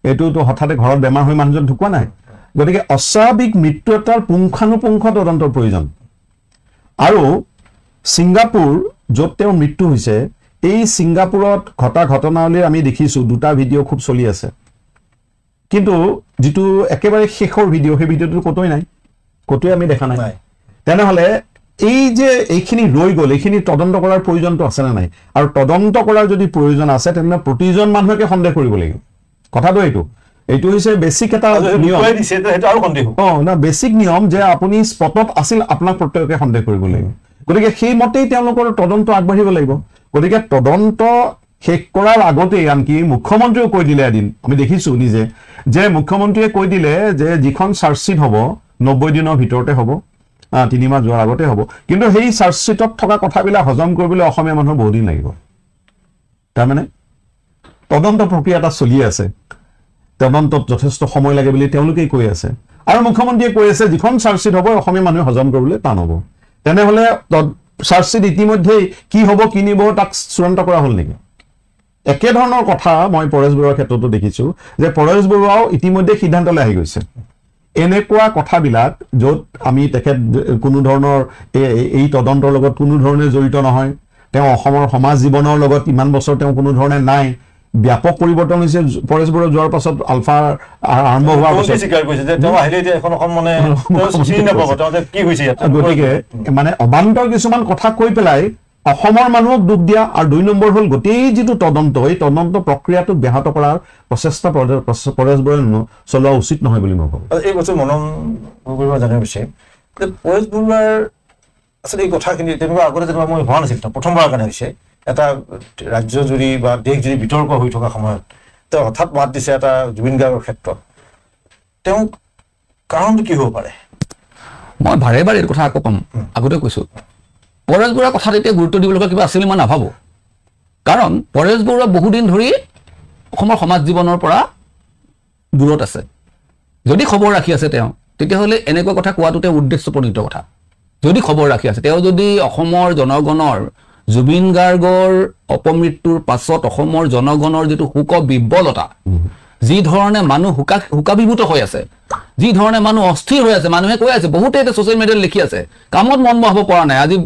এইটোতো হঠাতে ঘৰত বেমাৰ হৈ মানুহজন ঢুকুৱা নাই। গতিকে অস্বাভাৱিক মৃত্যু এটাৰ পুংখানুপুংখ তদন্তৰ প্ৰয়োজন। আৰু ছিংগাপুৰ য'ত তেওঁৰ মৃত্যু হৈছে, এই ছিংগাপুৰত ঘটা ঘটনাৱলীৰ আমি দেখিছোঁ, দুটা ভিডিঅ' খুব চলি আছে, কিন্তু যিটো একেবাৰে শেষৰ ভিডিঅ' সেই ভিডিঅ'টো ক'তোৱে নাই, ক'তোৱে আমি দেখা নাই। তেনেহ'লে এই যে এইখিনি ৰৈ গ'ল, এইখিনি তদন্ত কৰাৰ প্ৰয়োজনটো আছেনে নাই? আৰু তদন্ত কৰাৰ যদি প্ৰয়োজন আছে তেনেহ'লে প্ৰতিজন মানুহকে সন্দেহ কৰিব লাগিব। কথাটো এইটো হৈছে বেছিক এটা নিয়ম, বেছিক নিয়ম যে আপুনি স্পটত আছিল, আপোনাক প্ৰত্যেককে সন্দেহ কৰিব লাগিব। গতিকে সেইমতেই তেওঁলোকৰ তদন্ত আগবাঢ়িব লাগিব। গতিকে তদন্ত শেষ কৰাৰ আগতেই আনকি মুখ্যমন্ত্ৰীয়েও কৈ দিলে, এদিন আমি দেখিছোঁ নিজে, যে মুখ্যমন্ত্ৰীয়ে কৈ দিলে যে যিখন চাৰ্জশ্বিট হ'ব 90 দিনৰ ভিতৰতে হ'ব, 3 মাহ যোৱাৰ আগতে হ'ব। কিন্তু সেই চাৰ্জশ্বিটত থকা কথাবিলাক হজম কৰিবলৈ অসমীয়া মানুহৰ বহুদিন লাগিব। তাৰমানে তদন্ত প্ৰক্ৰিয়া এটা চলি আছে। তদন্তত যথেষ্ট সময় লাগে বুলি তেওঁলোকেই কৈ আছে আৰু মুখ্যমন্ত্ৰীয়ে কৈ আছে যিখন চাৰ্জশ্বিট হ'ব অসমীয়া মানুহে হজম কৰিবলৈ টান হ'ব তেনেহ'লে চাৰ্জশ্বিট ইতিমধ্যেই কি হ'ব কি নিব তাক চূড়ান্ত কৰা হ'ল নেকি একেধৰণৰ কথা মই পৰেশ বৰুৱাৰ ক্ষেত্ৰতো দেখিছোঁ যে পৰেশ বৰুৱাও ইতিমধ্যে সিদ্ধান্তলৈ আহি গৈছে এনেকুৱা কথাবিলাক য'ত আমি তেখেত কোনো ধৰণৰ এই তদন্তৰ লগত কোনো ধৰণে জড়িত নহয় তেওঁ অসমৰ সমাজ জীৱনৰ লগত ইমান বছৰ তেওঁ কোনো ধৰণে নাই ব্যাপক পৰিৱৰ্তন হৈছে পৰেশ বৰুৱা যোৱাৰ পাছত আলফা আৰম্ভ হোৱাৰ পাছত গতিকে মানে অবান্তৰ কিছুমান কথা কৈ পেলাই অসমৰ মানুহক দুখ দিয়া আৰু 2 নম্বৰ হ'ল গোটেই যিটো তদন্ত এই তদন্ত প্ৰক্ৰিয়াটোক ব্যাহত কৰাৰ প্ৰচেষ্টা পৰেশ বৰুৱাই চলোৱা উচিত নহয় বুলি মই ভাবোঁ এই বস্তু মনন কৰিব জানিব বিচাৰিম যে পৰেশ বৰুৱাৰ আচলতে এই কথাখিনি তেনেকুৱা আগতে যেনিবা মই হোৱা নাছিল প্ৰথমবাৰৰ কাৰণে হৈছে এটা ৰাজ্যজুৰি বা দেশজুৰি বিতৰ্ক হৈ থকা সময়ত তেওঁ হঠাৎ মাত দিছে এটা জুবিন গাৰ্গৰ ক্ষেত্ৰত তেওঁ কাৰণটো কি হ'ব পাৰে মই বাৰে বাৰে এই কথা আকৌ ক'ম আগতে কৈছোঁ পৰেশ বৰুৱাৰ কথাত এতিয়া গুৰুত্ব দিবলগীয়া কিবা আছিল মই নাভাবোঁ কাৰণ পৰেশ বৰুৱা বহুদিন ধৰি অসমৰ সমাজ জীৱনৰ পৰা দূৰত আছে যদি খবৰ ৰাখি আছে তেওঁ তেতিয়াহ'লে এনেকুৱা কথা কোৱাটো তেওঁ উদ্দেশ্যপ্ৰণীত কথা যদি খবৰ ৰাখি আছে তেওঁ যদি অসমৰ জনগণৰ জুবিন গাৰ্গৰ অপমৃত্যুৰ পাছত অসমৰ জনগণৰ যিটো শোক বিব্বলতা যি ধৰণে মানুহ শোকাভিভূত হৈ আছে যি ধৰণে মানুহ অস্থিৰ হৈ আছে মানুহে কৈ আছে বহুতে এতিয়া ছ'চিয়েল মিডিয়াত লিখি আছে কামত মন বহাব পৰা নাই আজি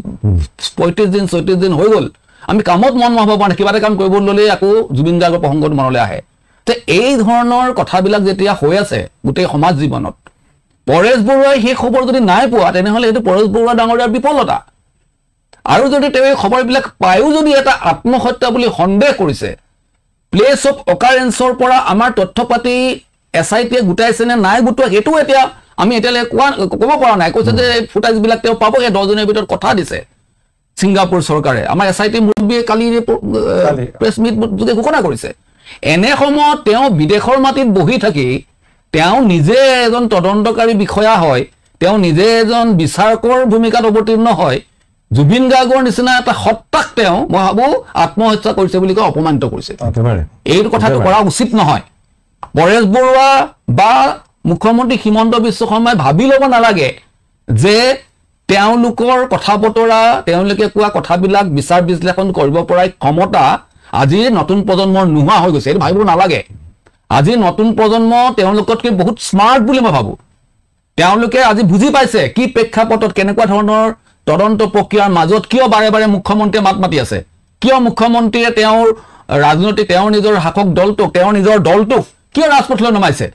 35 দিন হৈ গ'ল আমি কামত মন বহাব পৰা নাই কিবা এটা কাম কৰিব ল'লেই আকৌ জুবিন গাৰ্গৰ প্ৰসংগটো মনলৈ আহে তে এই ধৰণৰ কথাবিলাক যেতিয়া হৈ আছে গোটেই সমাজ জীৱনত পৰেশ বৰুৱাই সেই খবৰ যদি নাই পোৱা তেনেহ'লে এইটো পৰেশ বৰুৱা ডাঙৰীয়াৰ বিফলতা আৰু যদি তেওঁ এই খবৰবিলাক পায়ো যদি এটা আত্মহত্যা বুলি সন্দেহ কৰিছে প্লেচ অফ অকাৰেন্সৰ পৰা আমাৰ তথ্য পাতি SITয়ে গোটাইছে নে নাই গোটোৱা সেইটো এতিয়া আমি এতিয়ালৈ ক'ব পৰা নাই কৈছে যে ফুটেজবিলাক তেওঁ পাব এই 10 দিনৰ ভিতৰত কথা দিছে ছিংগাপুৰ চৰকাৰে আমাৰ SIT মুৰব্বীয়ে কালি প্ৰেছ মিট যোগে ঘোষণা কৰিছে এনে সময়ত তেওঁ বিদেশৰ মাটিত বহি থাকি তেওঁ নিজে এজন তদন্তকাৰী বিষয়া হয় তেওঁ নিজে এজন বিচাৰকৰ ভূমিকাত অৱতীৰ্ণ হয় জুবিন গাৰ্গৰ নিচিনা এটা সত্তাক তেওঁ মই ভাবোঁ আত্মহত্যা কৰিছে বুলি কৈ অপমানিত কৰিছে এই কথাটো কৰা উচিত নহয় পৰেশ বৰুৱা বা মুখ্যমন্ত্ৰী হিমন্ত বিশ্ব শৰ্মাই ভাবি ল'ব নালাগে যে তেওঁলোকৰ কথা বতৰা তেওঁলোকে কোৱা কথাবিলাক বিচাৰ বিশ্লেষণ কৰিব পৰা ক্ষমতা আজিৰ নতুন প্ৰজন্মৰ নোহোৱা হৈ গৈছে এইটো ভাবিব নালাগে আজিৰ নতুন প্ৰজন্ম তেওঁলোকতকৈ বহুত স্মাৰ্ট বুলি মই ভাবোঁ তেওঁলোকে আজি বুজি পাইছে কি প্ৰেক্ষাপটত কেনেকুৱা ধৰণৰ তদন্ত প্ৰক্ৰিয়াৰ মাজত কিয় বাৰে বাৰে মুখ্যমন্ত্ৰীয়ে মাত মাতি আছে কিয় মুখ্যমন্ত্ৰীয়ে তেওঁৰ ৰাজনৈতিক তেওঁৰ নিজৰ শাসক দলটোক তেওঁৰ নিজৰ দলটোক কিয় ৰাজপথলৈ নমাইছে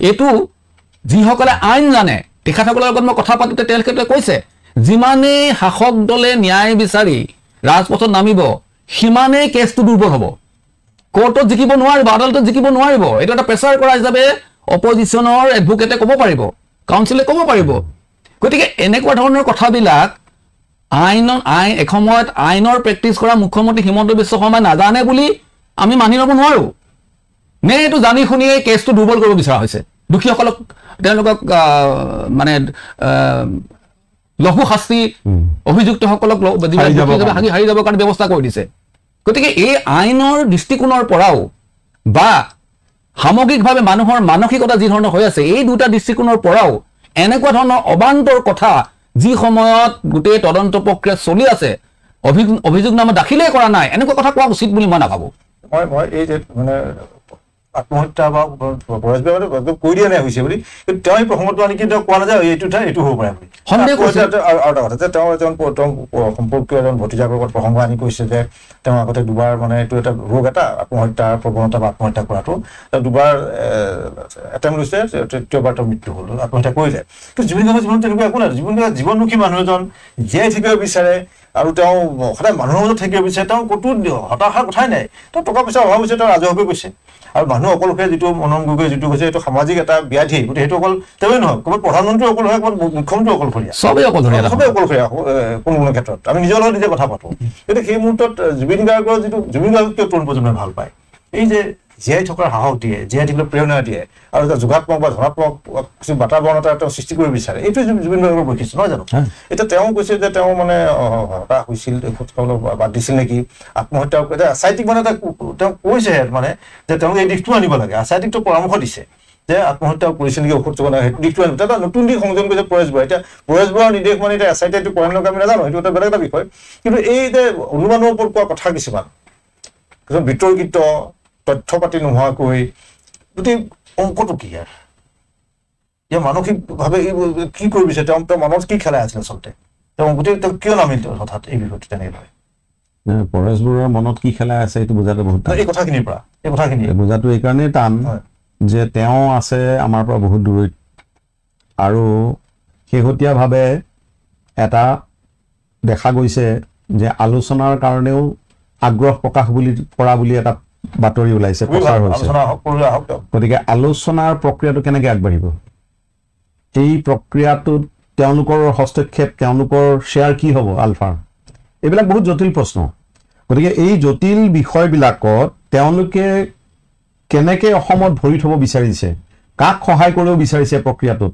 এইটো যিসকলে আইন জানে তেখেতসকলৰ লগত মই কথা পাতোঁতে তেওঁলোকে কৈছে যিমানেই শাসক দলে ন্যায় বিচাৰি ৰাজপথত নামিব সিমানেই কেছটো দুৰ্বল হ'ব কোৰ্টত জিকিব নোৱাৰিব আদালতত জিকিব নোৱাৰিব এইটো এটা প্ৰেছাৰ কৰা হিচাপে অপজিশ্যনৰ এডভোকেটে ক'ব পাৰিব কাউন্সিলে ক'ব পাৰিব গতিকে এনেকুৱা ধৰণৰ কথাবিলাক এসময়ত আইনৰ প্ৰেক্টিচ কৰা মুখ্যমন্ত্ৰী হিমন্ত বিশ্ব শৰ্মাই নাজানে বুলি আমি মানি ল'ব নোৱাৰোঁ নে এইটো জানি শুনিয়ে কেছটো দুৰ্বল কৰিব বিচৰা হৈছে দুখীসকলক তেওঁলোকক মানে লঘু শাস্তি অভিযুক্তসকলক হাৰি যাবৰ কাৰণে ব্যৱস্থা কৰি দিছে গতিকে এই আইনৰ দৃষ্টিকোণৰ পৰাও বা সামগ্ৰিকভাৱে মানুহৰ মানসিকতা যি ধৰণৰ হৈ আছে এই দুটা দৃষ্টিকোণৰ পৰাও এনেকুৱা ধৰণৰ অবান্তৰ কথা যি সময়ত গোটেই তদন্ত প্ৰক্ৰিয়া চলি আছে অভিযোগনামা দাখিলেই কৰা নাই এনেকুৱা কথা কোৱা উচিত বুলি মই নাভাবোঁ মই এই যে মানে আত্মহত্যা বা পৰেশ বৰুৱাই কৈ দিয়া নাই হৈছে বুলি তেওঁ এই প্ৰসংগটো আনি কিন্তু কোৱা নাযায় এইটো হ'ব পাৰে বুলি সন্দেহ কৰিছে আৰু এটা কথা যে তেওঁ এজন সম্পৰ্কীয় এজন ভতিজাকৰ লগত প্ৰসংগ আনি কৈছে যে তেওঁ আগতে দুবাৰ মানে এইটো এটা ৰোগ এটা আত্মহত্যাৰ প্ৰৱণতা বা আত্মহত্যা কৰাটো দুবাৰ এটেম্প লৈছে তৃতীয়বাৰ তেওঁৰ মৃত্যু হ'ল আত্মহত্যা কৰিলে কিন্তু জুবিন গাৰ্গৰ জীৱনত তেনেকুৱা একো নাই জুবিন গাৰ্গ জীৱনমুখী মানুহ এজন জীয়াই থাকিব বিচাৰে আৰু তেওঁ সদায় মানুহৰ মাজত থাকিব বিচাৰে তেওঁ ক'তো হতাশাৰ কথাই নাই তেওঁ টকা পইচা অভাৱ হৈছে তেওঁ ৰাজহুৱাকৈ গৈছে আৰু মানুহ অকলশৰে যিটো মনন গগৈ যিটো কৈছে এইটো সামাজিক এটা ব্যাধি গতিকে সেইটো অকল তেওঁই নহয় ক'ৰবাত প্ৰধানমন্ত্ৰী অকলশৰীয়া ক'ৰবাত মুখ্যমন্ত্ৰী অকলশৰীয়া চবেই অকলশৰীয়া কোনো কোনো ক্ষেত্ৰত আমি নিজৰ লগত নিজে কথা পাতোঁ কিন্তু সেই মুহূৰ্তত জুবিন গাৰ্গৰ যিটো জুবিন গাৰ্গক কিয় তৰুণ প্ৰজন্মই ভাল পায় এই যে জীয়াই থকাৰ সাহস দিয়ে, জীয়াই থাকিবলৈ প্ৰেৰণা দিয়ে, আৰু এটা যোগাত্মক বা ধনাত্মক কিছু বাতাবৰণ এটা তেওঁ সৃষ্টি কৰিব বিচাৰে। এইটোৱে জুবিন গাৰ্গৰ বৈশিষ্ট্য, নহয় জানো? এতিয়া তেওঁ কৈছে যে তেওঁ মানে হতাশ হৈছিল, বাদ দিছিল নেকি, আত্মহত্যা এতিয়া আচাইটিক মানে তেওঁ কৈছে মানে যে তেওঁলোকে এই দিশটো আনিব লাগে। আচাইটিকটো পৰামৰ্শ দিছে যে আত্মহত্যা কৰিছিল নেকি, ঔষধ চোৱা নাই, সেইটো দিশটো আনিব। এটা নতুন দিশ সংযোজন কৰিছে পৰেশ বৰাই। এতিয়া পৰেশ বৰাৰ নিৰ্দেশ মানে এতিয়া আচাইটিয়ে এইটো কৰে নকৰে আমি নাজানো, সেইটো এটা বেলেগ এটা বিষয়। কিন্তু এই যে অনুমানৰ ওপৰত কোৱা কথা কিছুমান বিতৰ্কিত তথ্য পাতি নোহোৱাকৈ গোটেই অংকটো কি আৰু ইয়াৰ মানসিকভাৱে কি কৰিব বিচাৰে, তেওঁ মনত কি খেলাই আছিল আচলতে, তেওঁ কিয় নামিল হঠাৎ এই বিষয়টো তেনেকৈ? পৰেশ বৰুৱাৰ মনত কি খেলাই আছে এইটো বুজাটো বহুত এই কথাখিনিৰ পৰা বুজাটো এইকাৰণেই টান যে তেওঁ আছে আমাৰ পৰা বহুত দূৰৈত, আৰু শেহতীয়াভাৱে এটা দেখা গৈছে যে আলোচনাৰ কাৰণেও আগ্ৰহ প্ৰকাশ কৰা বুলি এটা বাতৰি ওলাইছে, প্ৰচাৰ হৈছে। গতিকে আলোচনাৰ প্ৰক্ৰিয়াটো কেনেকৈ আগবাঢ়িব, এই প্ৰক্ৰিয়াটোত তেওঁলোকৰ হস্তক্ষেপ, তেওঁলোকৰ শ্বেয়াৰ কি হ'ব আলফাৰ, এইবিলাক বহুত জটিল প্ৰশ্ন। গতিকে এই জটিল বিষয়বিলাকত তেওঁলোকে কেনেকৈ অসমত ভৰি থ'ব বিচাৰিছে, কাক সহায় কৰিব বিচাৰিছে প্ৰক্ৰিয়াটোত,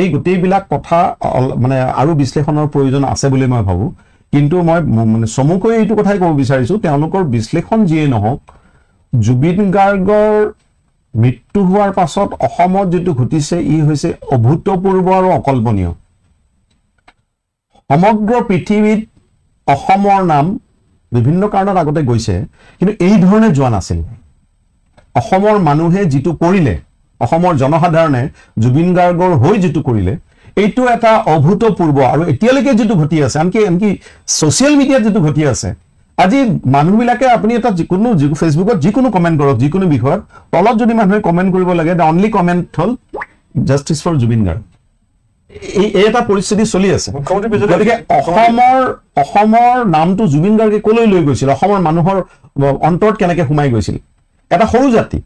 এই গোটেইবিলাক কথা মানে আৰু বিশ্লেষণৰ প্ৰয়োজন আছে বুলি মই ভাবোঁ। কিন্তু মই মানে চমুকৈ এইটো কথাই ক'ব বিচাৰিছোঁ, তেওঁলোকৰ বিশ্লেষণ যিয়েই নহওক, জুবিন গাৰ্গৰ মৃত্যু হোৱাৰ পাছত অসমত যিটো ঘটিছে ই হৈছে অভূতপূৰ্ব আৰু অকল্পনীয়। সমগ্ৰ পৃথিৱীত অসমৰ নাম বিভিন্ন কাৰণত আগতে গৈছে, কিন্তু এই ধৰণে যোৱা নাছিল। অসমৰ মানুহে যিটো কৰিলে, অসমৰ জনসাধাৰণে জুবিন গাৰ্গৰ হৈ যিটো কৰিলে, এইটো এটা অভূতপূৰ্ব, আৰু এতিয়ালৈকে যিটো ঘটি আছে, আনকি ছ'চিয়েল মিডিয়াত যিটো ঘটি আছে, আজি মানুহবিলাকে আপুনি এটা যিকোনো ফেচবুকত যিকোনো কমেণ্ট কৰক, যিকোনো বিষয়ত তলত যদি মানুহে কমেণ্ট কৰিব লাগে, দ্য অনলি কমেণ্ট হ'ল জাষ্টিছ ফৰ জুবিন গাৰ্গ। এই এটা পৰিস্থিতি চলি আছে। গতিকে অসমৰ নামটো জুবিন গাৰ্গে কলৈ লৈ গৈছিল, অসমৰ মানুহৰ অন্তৰত কেনেকৈ সোমাই গৈছিল। এটা সৰু জাতি,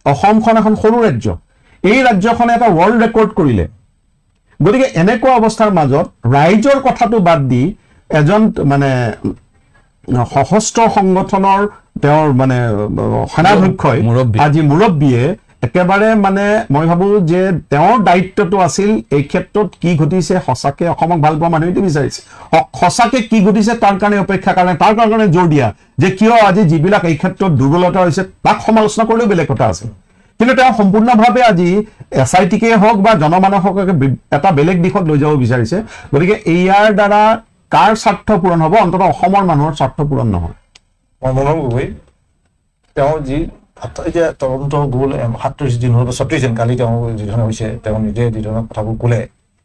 অসমখন এখন সৰু ৰাজ্য, এই ৰাজ্যখনে এটা ৱৰ্ল্ড ৰেকৰ্ড কৰিলে। গতিকে এনেকুৱা অৱস্থাৰ মাজত ৰাইজৰ কথাটো বাদ দি এজন মানে সশস্ত্ৰ সংগঠনৰ তেওঁৰ মানে সেনাধ্যক্ষই আজি মুৰব্বীয়ে একেবাৰে মানে মই ভাবোঁ যে তেওঁৰ দায়িত্বটো আছিল এই ক্ষেত্ৰত কি ঘটিছে, সঁচাকৈ অসমক ভাল পোৱা মানুহে বিচাৰিছে, সঁচাকৈ কি ঘটিছে তাৰ কাৰণে অপেক্ষা কাৰণে, তাৰ কাৰণে জোৰ দিয়া যে কিয় আজি যিবিলাক এই ক্ষেত্ৰত দুৰ্বলতা হৈছে তাক সমালোচনা কৰিলেও বেলেগ কথা আছে। কিন্তু তেওঁ সম্পূৰ্ণভাৱে আজি SITকেই হওক বা জনমানসকে এটা বেলেগ দিশত লৈ যাব বিচাৰিছে। গতিকে ইয়াৰ দ্বাৰা কাৰ স্বাৰ্থ পূৰণ হ'ব, অন্ততঃ অসমৰ মানুহৰ স্বাৰ্থ পূৰণ নহয়। মনোৰম গগৈ তেওঁ যি এতিয়া তদন্ত গ'ল 37 দিন হ'ল বা 36 দিন, কালি তেওঁ যিধৰণে হৈছে, তেওঁ নিজে যিধৰণে কথাবোৰ ক'লে,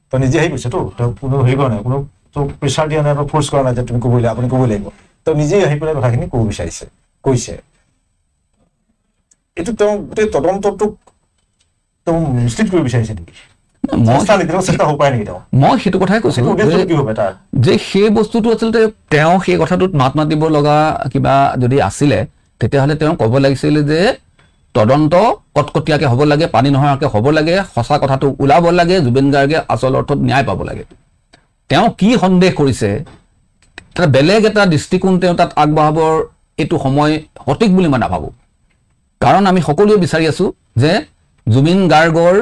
তেওঁ নিজে আহি কৈছেতো, তেওঁ কোনো হেৰি কৰা নাই, কোনো প্ৰেছাৰ দিয়া নাই বা ফ'ৰ্চ কৰা নাই যে তুমি ক'বই লাগিব, আপুনি ক'বই লাগিব, তেওঁ নিজেই আহি পেলাই কথাখিনি ক'ব বিচাৰিছে, কৈছে। এইটো তেওঁ গোটেই তদন্তটোক তেওঁ মিছলিড কৰিব বিচাৰিছে নেকি? মই সেইটো কথাই কৈছো যে সেই বস্তুটো আচলতে তেওঁ সেই কথাটোত মাত মাতিব লগা কিবা যদি আছিলে, তেতিয়াহ'লে তেওঁ ক'ব লাগিছিল যে তদন্ত কটকটীয়াকৈ হ'ব লাগে, পানী নহৰাকৈ হ'ব লাগে, সঁচা কথাটো ওলাব লাগে, জুবিন গাৰ্গে আচল অৰ্থত ন্যায় পাব লাগে। তেওঁ কি সন্দেহ কৰিছে, এটা বেলেগ এটা দৃষ্টিকোণ তেওঁ তাত আগবঢ়াবৰ এইটো সময় সঠিক বুলি মই নাভাবোঁ। কাৰণ আমি সকলোৱে বিচাৰি আছোঁ যে জুবিন গাৰ্গৰ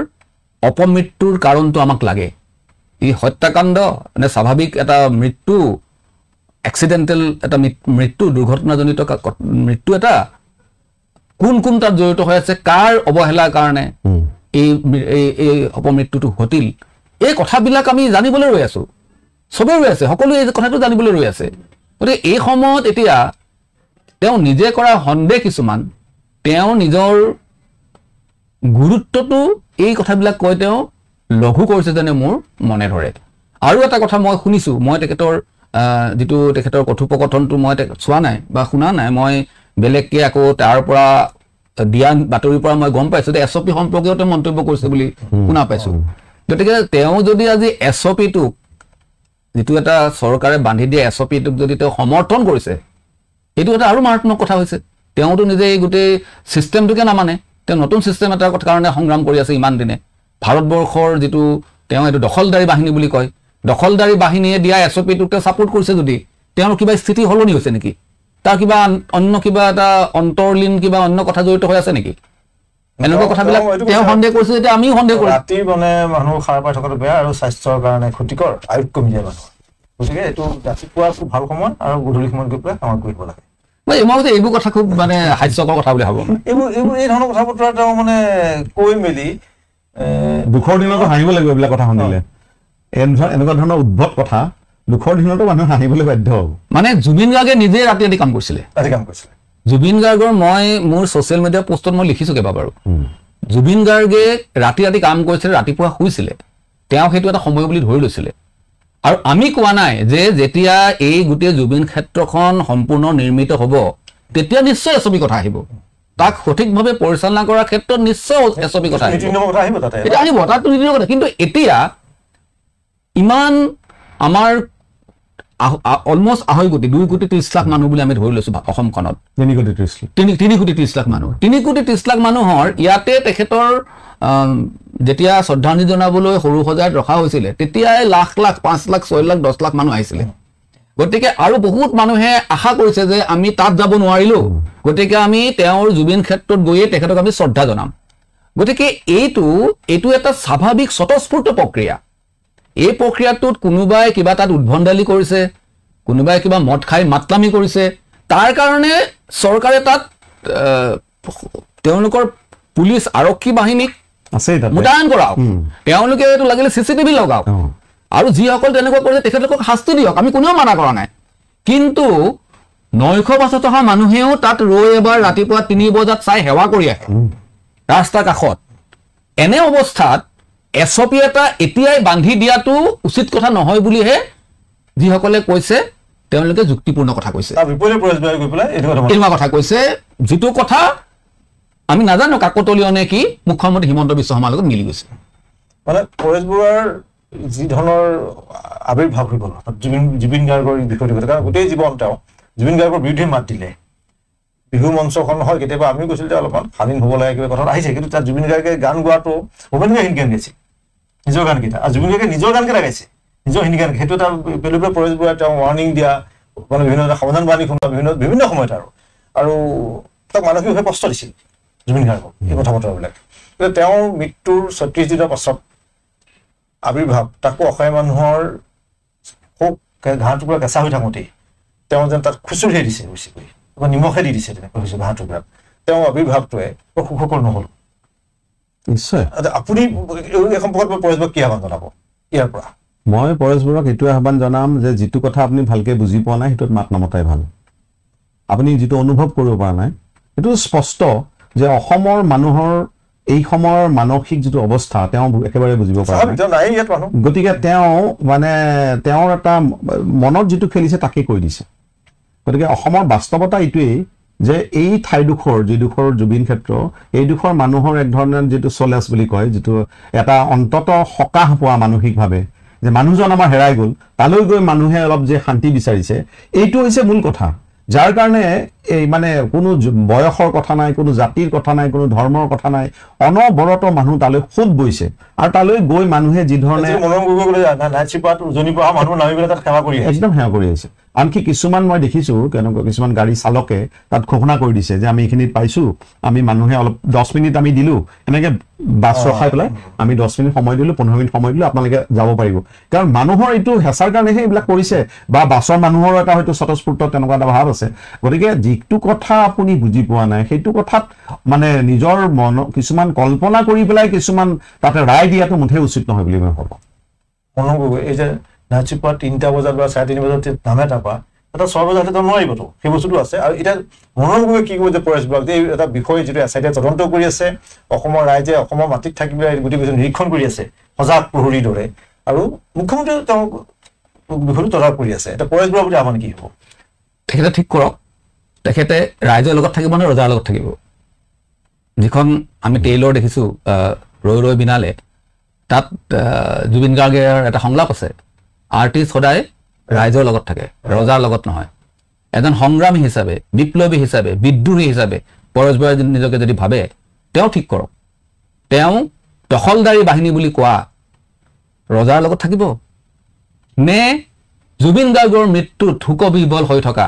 অপমৃত্যুৰ কাৰণটো আমাক লাগে। ই হত্যাকাণ্ড নে স্বাভাৱিক এটা মৃত্যু, এক্সিডেণ্টেল এটা মৃত্যু, দুৰ্ঘটনাজনিত মৃত্যু এটা, কোন তাত জড়িত হৈ আছে, কাৰ অৱহেলাৰ কাৰণে এই অপমৃত্যুটো ঘটিল, এই কথাবিলাক আমি জানিবলৈ ৰৈ আছোঁ, চবেই ৰৈ আছে, সকলোৱে এই কথাটো জানিবলৈ ৰৈ আছে। গতিকে এই সময়ত এতিয়া তেওঁ নিজে কৰা সন্দেহ কিছুমান, তেওঁ নিজৰ গুৰুত্বটো এই কথাবিলাক কৈ তেওঁ লঘু কৰিছে যেনে মোৰ মনে ধৰে। আৰু এটা কথা মই শুনিছোঁ, মই তেখেতৰ কথোপকথনটো মই চোৱা নাই বা শুনা নাই, মই বেলেগকৈ আকৌ তাৰ পৰা দিয়া বাতৰিৰ পৰা মই গম পাইছোঁ যে SOP সম্পৰ্কেও তেওঁ মন্তব্য কৰিছে বুলি শুনা পাইছোঁ। গতিকে তেওঁ যদি আজি SOPটোক, যিটো এটা চৰকাৰে বান্ধি দিয়া SOPটোক যদি তেওঁ সমৰ্থন কৰিছে, এইটো এটা আৰু মাৰাত্মক কথা হৈছে। তেওঁতো নিজে এই গোটেই ছিষ্টেমটোকে নামানে, তেওঁ নতুন ছিষ্টেম এটাৰ কাৰণে সংগ্ৰাম কৰি আছে ইমান দিনে। ভাৰতবৰ্ষৰ যিটো তেওঁ এইটো দখলদাৰী বাহিনী বুলি কয়, দখলদাৰী বাহিনীয়ে দিয়া SOPটোক তেওঁ ছাপোৰ্ট কৰিছে যদি তেওঁৰ কিবা স্থিতি সলনি হৈছে নেকি? তাৰ কিবা অন্য কিবা এটা অন্তৰ্লীন কিবা অন্য কথা জড়িত হৈ আছে নেকি? এনেকুৱা কথাবিলাক তেওঁ সন্দেহ কৰিছে যেতিয়া আমিও সন্দেহ কৰিম। ৰাতি মানে মানুহ সাৰ পাই থকাটো বেয়া আৰু স্বাস্থ্যৰ কাৰণে ক্ষতিকৰ, আয়ুস কমি যায় মানুহ। গতিকে এইটো ৰাতিপুৱা খুব ভাল সময় আৰু গধূলি সময়ত গৈ পেলাই কাম কৰিব লাগে। মই এইবোৰ কথা খুব মানে হাস্যকৰ কথা বুলি ভাবোঁ। এই ধৰণৰ কথা বতৰা তেওঁ মানে কৈ মেলি দুখৰ দিনতো হাঁহিব লাগিব এইবিলাক কথা শুনিলে। এনেকুৱা ধৰণৰ উদ্ভট কথা দুখৰ দিনতো মানুহে হাঁহিবলৈ বাধ্য হ'ব। মানে জুবিন গাৰ্গে নিজে ৰাতি ৰাতি কাম কৰিছিলে। জুবিন গাৰ্গৰ মই মোৰ ছ'চিয়েল মিডিয়া পোষ্টত মই লিখিছোঁ কেইবাবাৰো, জুবিন গাৰ্গে ৰাতি ৰাতি কাম কৰিছিলে, ৰাতিপুৱা শুইছিলে, তেওঁ সেইটো এটা সময় বুলি ধৰি লৈছিলে। আৰু আমি কোৱা নাই যে যেতিয়া এই গোটেই জুবিন ক্ষেত্ৰখন সম্পূৰ্ণ নিৰ্মিত হ'ব তেতিয়া নিশ্চয় এছবি কথা আহিব, তাক সঠিকভাৱে পৰিচালনা কৰাৰ ক্ষেত্ৰত নিশ্চয় এছবি কথা আহিব, আহিব তাত নীতিৰ কথা। কিন্তু এতিয়া ইমান আমাৰ অলমষ্ট 2.5 কোটি 2 কোটি 30 লাখ মানুহ বুলি আমি ধৰি লৈছোঁ অসমখনত। 3 কোটি 30 লাখ 3 কোটি 30 লাখ মানুহ, 3 কোটি 30 লাখ মানুহৰ ইয়াতে তেখেতৰ যেতিয়া শ্ৰদ্ধাঞ্জলি জনাবলৈ সৰু সজাইত ৰখা হৈছিলে তেতিয়াই লাখ লাখ 5 লাখ 6 লাখ 10 লাখ মানুহ আহিছিলে। গতিকে আৰু বহুত মানুহে আশা কৰিছে যে আমি তাত যাব নোৱাৰিলোঁ, গতিকে আমি তেওঁৰ জুবিন ক্ষেত্ৰত গৈয়ে তেখেতক আমি শ্ৰদ্ধা জনাম। গতিকে এইটো এটা স্বাভাৱিক স্বতঃস্ফূৰ্ত প্ৰক্ৰিয়া। এই প্ৰক্ৰিয়াটোত কোনোবাই কিবা তাত উদ্ভণ্ডালি কৰিছে, কোনোবাই কিবা মদ খাই মাতলামি কৰিছে, তাৰ কাৰণে চৰকাৰে তাত তেওঁলোকৰ পুলিচ আৰক্ষী বাহিনীক মোতায়েন কৰাওক, তেওঁলোকে এইটো লাগিলে CCTV লগাওক, আৰু যিসকল তেনেকুৱা কৰিছে তেখেতলোকক শাস্তি দিয়ক, আমি কোনেও মানা কৰা নাই। কিন্তু 900 বছৰত অহা মানুহেও তাত ৰৈ এবাৰ ৰাতিপুৱা 3 বজাত চাই সেৱা কৰি আহে ৰাস্তাৰ কাষত। এনে অৱস্থাত এছপি এটা এতিয়াই বান্ধি দিয়াটো উচিত কথা নহয় বুলিহে যিসকলে কৈছে তেওঁলোকে যুক্তিপূৰ্ণ কথা কৈছে, এনেকুৱা কথা কৈছে, যিটো কথা আমি নাজানো কাকতলীয় নে কি মুখ্যমন্ত্ৰী হিমন্ত বিশ্ব শৰ্মাৰ লগত মিলি গৈছে। মানে পৰেশ বৰুৱাৰ যি ধৰণৰ আৱিৰ্ভাৱ হৈ গ'ল জুবিন গাৰ্গৰ বিষয়টো, কাৰণ গোটেই জীৱন তেওঁ জুবিন গাৰ্গৰ বিৰুদ্ধে মাত দিলে। বিহু মঞ্চখন হয় কেতিয়াবা আমিও কৈছিলোঁ যে অলপমান স্বাধীন হ'ব লাগে কিবা কথা আহিছে, কিন্তু তাত জুবিন গাৰ্গে গান গোৱাটো ভূপেন হিন্দী গান গাইছে, নিজৰ গানকেইটা, আৰু জুবিন গাৰ্গে নিজৰ গানকেইটা গাইছে, নিজৰ হিন্দী গান। সেইটো এটা বেলেগ পৰেশ বৰুৱাই তেওঁ ৱাৰ্ণিং দিয়া, মানে বিভিন্ন সাৱধান বাণী শুনোৱা বিভিন্ন সময়ত আৰু তাক মানসিকভাৱে কষ্ট দিছিল জুবিন গাৰ্গক এই কথা বতৰাবিলাক। তেওঁৰ মৃত্যুৰ 36 দিনৰ পাছত আৱিৰ্ভাৱ, তাকো অসমীয়া মানুহৰ শোক ঘাঁহ টুকুৰা কেঁচা হৈ থাকোঁতেই তেওঁ যেন তাত খুচৰিহে দিছে, বেছিকৈ নিমখে দি দিছে, তেনেকৈ হৈছে ঘাঁহ টুকুৰাত। তেওঁৰ আৱিৰ্ভাৱটোৱে বৰ সুখকৰ নহ'ল। নিশ্চয় আপুনি এই সম্পৰ্কত পৰেশ বৰুৱাক কি আহ্বান জনাব ইয়াৰ পৰা? মই পৰেশ বৰুৱাক এইটোৱে আহ্বান জনাম যে যিটো কথা আপুনি ভালকৈ বুজি পোৱা নাই সেইটোত মাত নমতাই ভাল। আপুনি যিটো অনুভৱ কৰিব পৰা নাই সেইটো স্পষ্ট যে অসমৰ মানুহৰ এই সময়ৰ মানসিক যিটো অৱস্থা তেওঁ একেবাৰে বুজিব পৰা নাই। গতিকে তেওঁ মানে তেওঁৰ এটা মনত যিটো খেলিছে তাকে কৈ দিছে। গতিকে অসমৰ বাস্তৱতা এইটোৱেই যে এই ঠাইডোখৰ যিডোখৰ জুবিন ক্ষেত্ৰ, এইডোখৰ মানুহৰ এক ধৰণৰ যিটো চলেছ বুলি কয়, যিটো এটা অন্তত সকাহ পোৱা মানসিকভাৱে যে মানুহজন আমাৰ হেৰাই গ'ল, তালৈ গৈ মানুহে অলপ যে শান্তি বিচাৰিছে, এইটো হৈছে মূল কথা। যাৰ কাৰণে এই মানে কোনো বয়সৰ কথা নাই, কোনো জাতিৰ কথা নাই, কোনো ধৰ্মৰ কথা নাই, অনবৰত মানুহ তালৈ খুব গৈছে, আৰু তালৈ গৈ মানুহে যি ধৰণে একদম সেৱা কৰি আহিছে। আনকি কিছুমান মই দেখিছোঁ কেনেকুৱা কিছুমান গাড়ী চালকে তাত ঘোষণা কৰি দিছে যে আমি এইখিনিত পাইছোঁ, আমি মানুহে অলপ 10 মিনিট আমি দিলোঁ, এনেকৈ বাছ ৰখাই পেলাই আমি 10 মিনিট সময় দিলোঁ, 15 মিনিট সময় দিলোঁ, আপোনালোকে যাব পাৰিব। কাৰণ মানুহৰ এইটো হেঁচাৰ কাৰণেহে এইবিলাক কৰিছে, বা বাছৰ মানুহৰো এটা হয়তো স্বতঃস্ফূৰ্ত তেনেকুৱা এটা ভাৱ আছে। গতিকে যিটো কথা আপুনি বুজি পোৱা নাই সেইটো কথাত মানে নিজৰ মন কিছুমান কল্পনা কৰি পেলাই কিছুমান তাতে ৰায় দিয়াটো মুঠেই উচিত নহয় বুলি মই ভাবোঁ। মনোৰম গগৈ, এই যে ৰাতিপুৱা 3টা বজাত বা 3:30 বজাত নামে তাৰপৰা এটা 6 বজাত তেওঁ নোৱাৰিবতো, সেই বস্তুটো আছে। আৰু এতিয়া মনোৰম গগৈ কি ক'ব যে পৰেশ বৰুৱাক যে এটা বিষয় যিটো SIT তদন্ত কৰি আছে, অসমৰ ৰাইজে অসমৰ মাটিত থাকি পেলাই গোটেই বিষয়টো নিৰীক্ষণ কৰি আছে সজাগ প্ৰহৰীৰ দৰে, আৰু মুখ্যমন্ত্ৰীয়ে তেওঁ বিষয়টো তদাৰক কৰি আছে। এতিয়া পৰেশ বৰুৱাৰ প্ৰতি আহ্বান কি হ'ব? তেখেতে ঠিক কৰক, তেখেতে ৰাইজৰ লগত থাকিব নে ৰজাৰ লগত থাকিব? যিখন আমি টেইলৰ দেখিছোঁ ৰৈ ৰৈ বিনালে, তাত জুবিন গাৰ্গৰ এটা সংলাপ আছে, আৰ্টিষ্ট সদায় ৰাইজৰ লগত থাকে, ৰজাৰ লগত নহয়। এজন সংগ্ৰামী হিচাপে, বিপ্লৱী হিচাপে, বিদ্ৰোহী হিচাপে পৰেশ বৰুৱাই নিজকে যদি ভাবে, তেওঁ ঠিক কৰক, তেওঁ দখলদাৰী বাহিনী বুলি কোৱা ৰজাৰ লগত থাকিব নে জুবিন গাৰ্গৰ মৃত্যুত শোকবিহ্বল হৈ থকা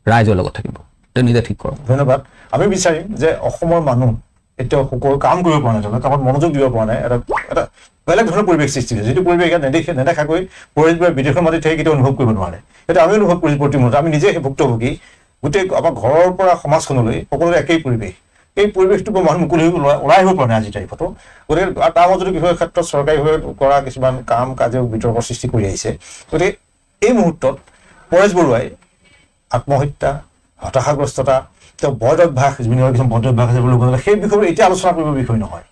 ৰাইজৰ লগত থাকিব তেওঁ নিজে ঠিক কৰক ধন্যবাদ আমি বিচাৰিম যে অসমৰ মানুহ এতিয়া সকলো কাম কৰিব পৰা নাই কামত মনোযোগ দিব পৰা নাই এটা বেলেগ ধৰণৰ পৰিৱেশ সৃষ্টি হৈছে যিটো পৰিৱেশ ইয়াত নেদেখাকৈ পৰেশবোৰে বিদেশৰ মাটিত থাকি কেতিয়াও অনুভৱ কৰিব নোৱাৰে সেইটো আমি অনুভৱ কৰিছোঁ প্ৰতিমূহুৰ্তত আমি নিজে ভুক্তভোগী গোটেই আমাৰ ঘৰৰ পৰা সমাজখনলৈ সকলোৰে একেই পৰিৱেশ এই পৰিৱেশটোৰ পৰা মানুহ মুকলি হৈ ওলাই আহিব পৰা নাই আজিৰ তাৰিখতো গতিকে তাৰ মাজতো কিছু ক্ষেত্ৰত চৰকাৰীভাৱে কৰা কিছুমান কাম কাজে বিতৰ্কৰ সৃষ্টি কৰি আহিছে গতিকে এই মুহূৰ্তত পৰেশ বৰুৱাই আত্মহত্যা হতাশাগ্ৰস্ততা তেওঁ বদ অভ্যাস জুবিন গাৰ্গৰ কিছুমান বদ অভ্যাস আছে বুলি সেই বিষয়বোৰ এতিয়া আলোচনা কৰিব বিষয় নহয়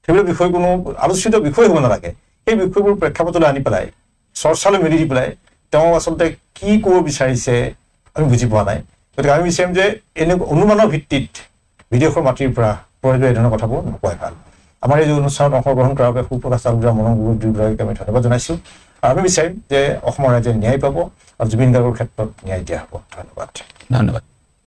সেইবিলাক বিষয় কোনো আলোচিত বিষয় হ'ব নালাগে সেই বিষয়বোৰ প্ৰেক্ষাপটলৈ আনি পেলাই চৰ্চালৈ মেলি দি পেলাই তেওঁ আচলতে কি ক'ব বিচাৰিছে আমি বুজি পোৱা নাই গতিকে আমি বিচাৰিম যে এনে অনুমানৰ ভিত্তিত বিদেশৰ মাটিৰ পৰা পৰেশ বৰুৱাই এই ধৰণৰ কথাবোৰ নকয় ভাল আমাৰ এই অনুষ্ঠানত অংশগ্ৰহণ কৰাৰ বাবে সুপ্ৰকাশ তালুকদাৰ মনোজ গগৈ দুয়োগৰাকীক আমি ধন্যবাদ জনাইছোঁ আৰু আমি বিচাৰিম যে অসমৰ ৰাইজে ন্যায় পাব আৰু জুবিন গাৰ্গৰ ক্ষেত্ৰত ন্যায় দিয়া হ'ব ধন্যবাদ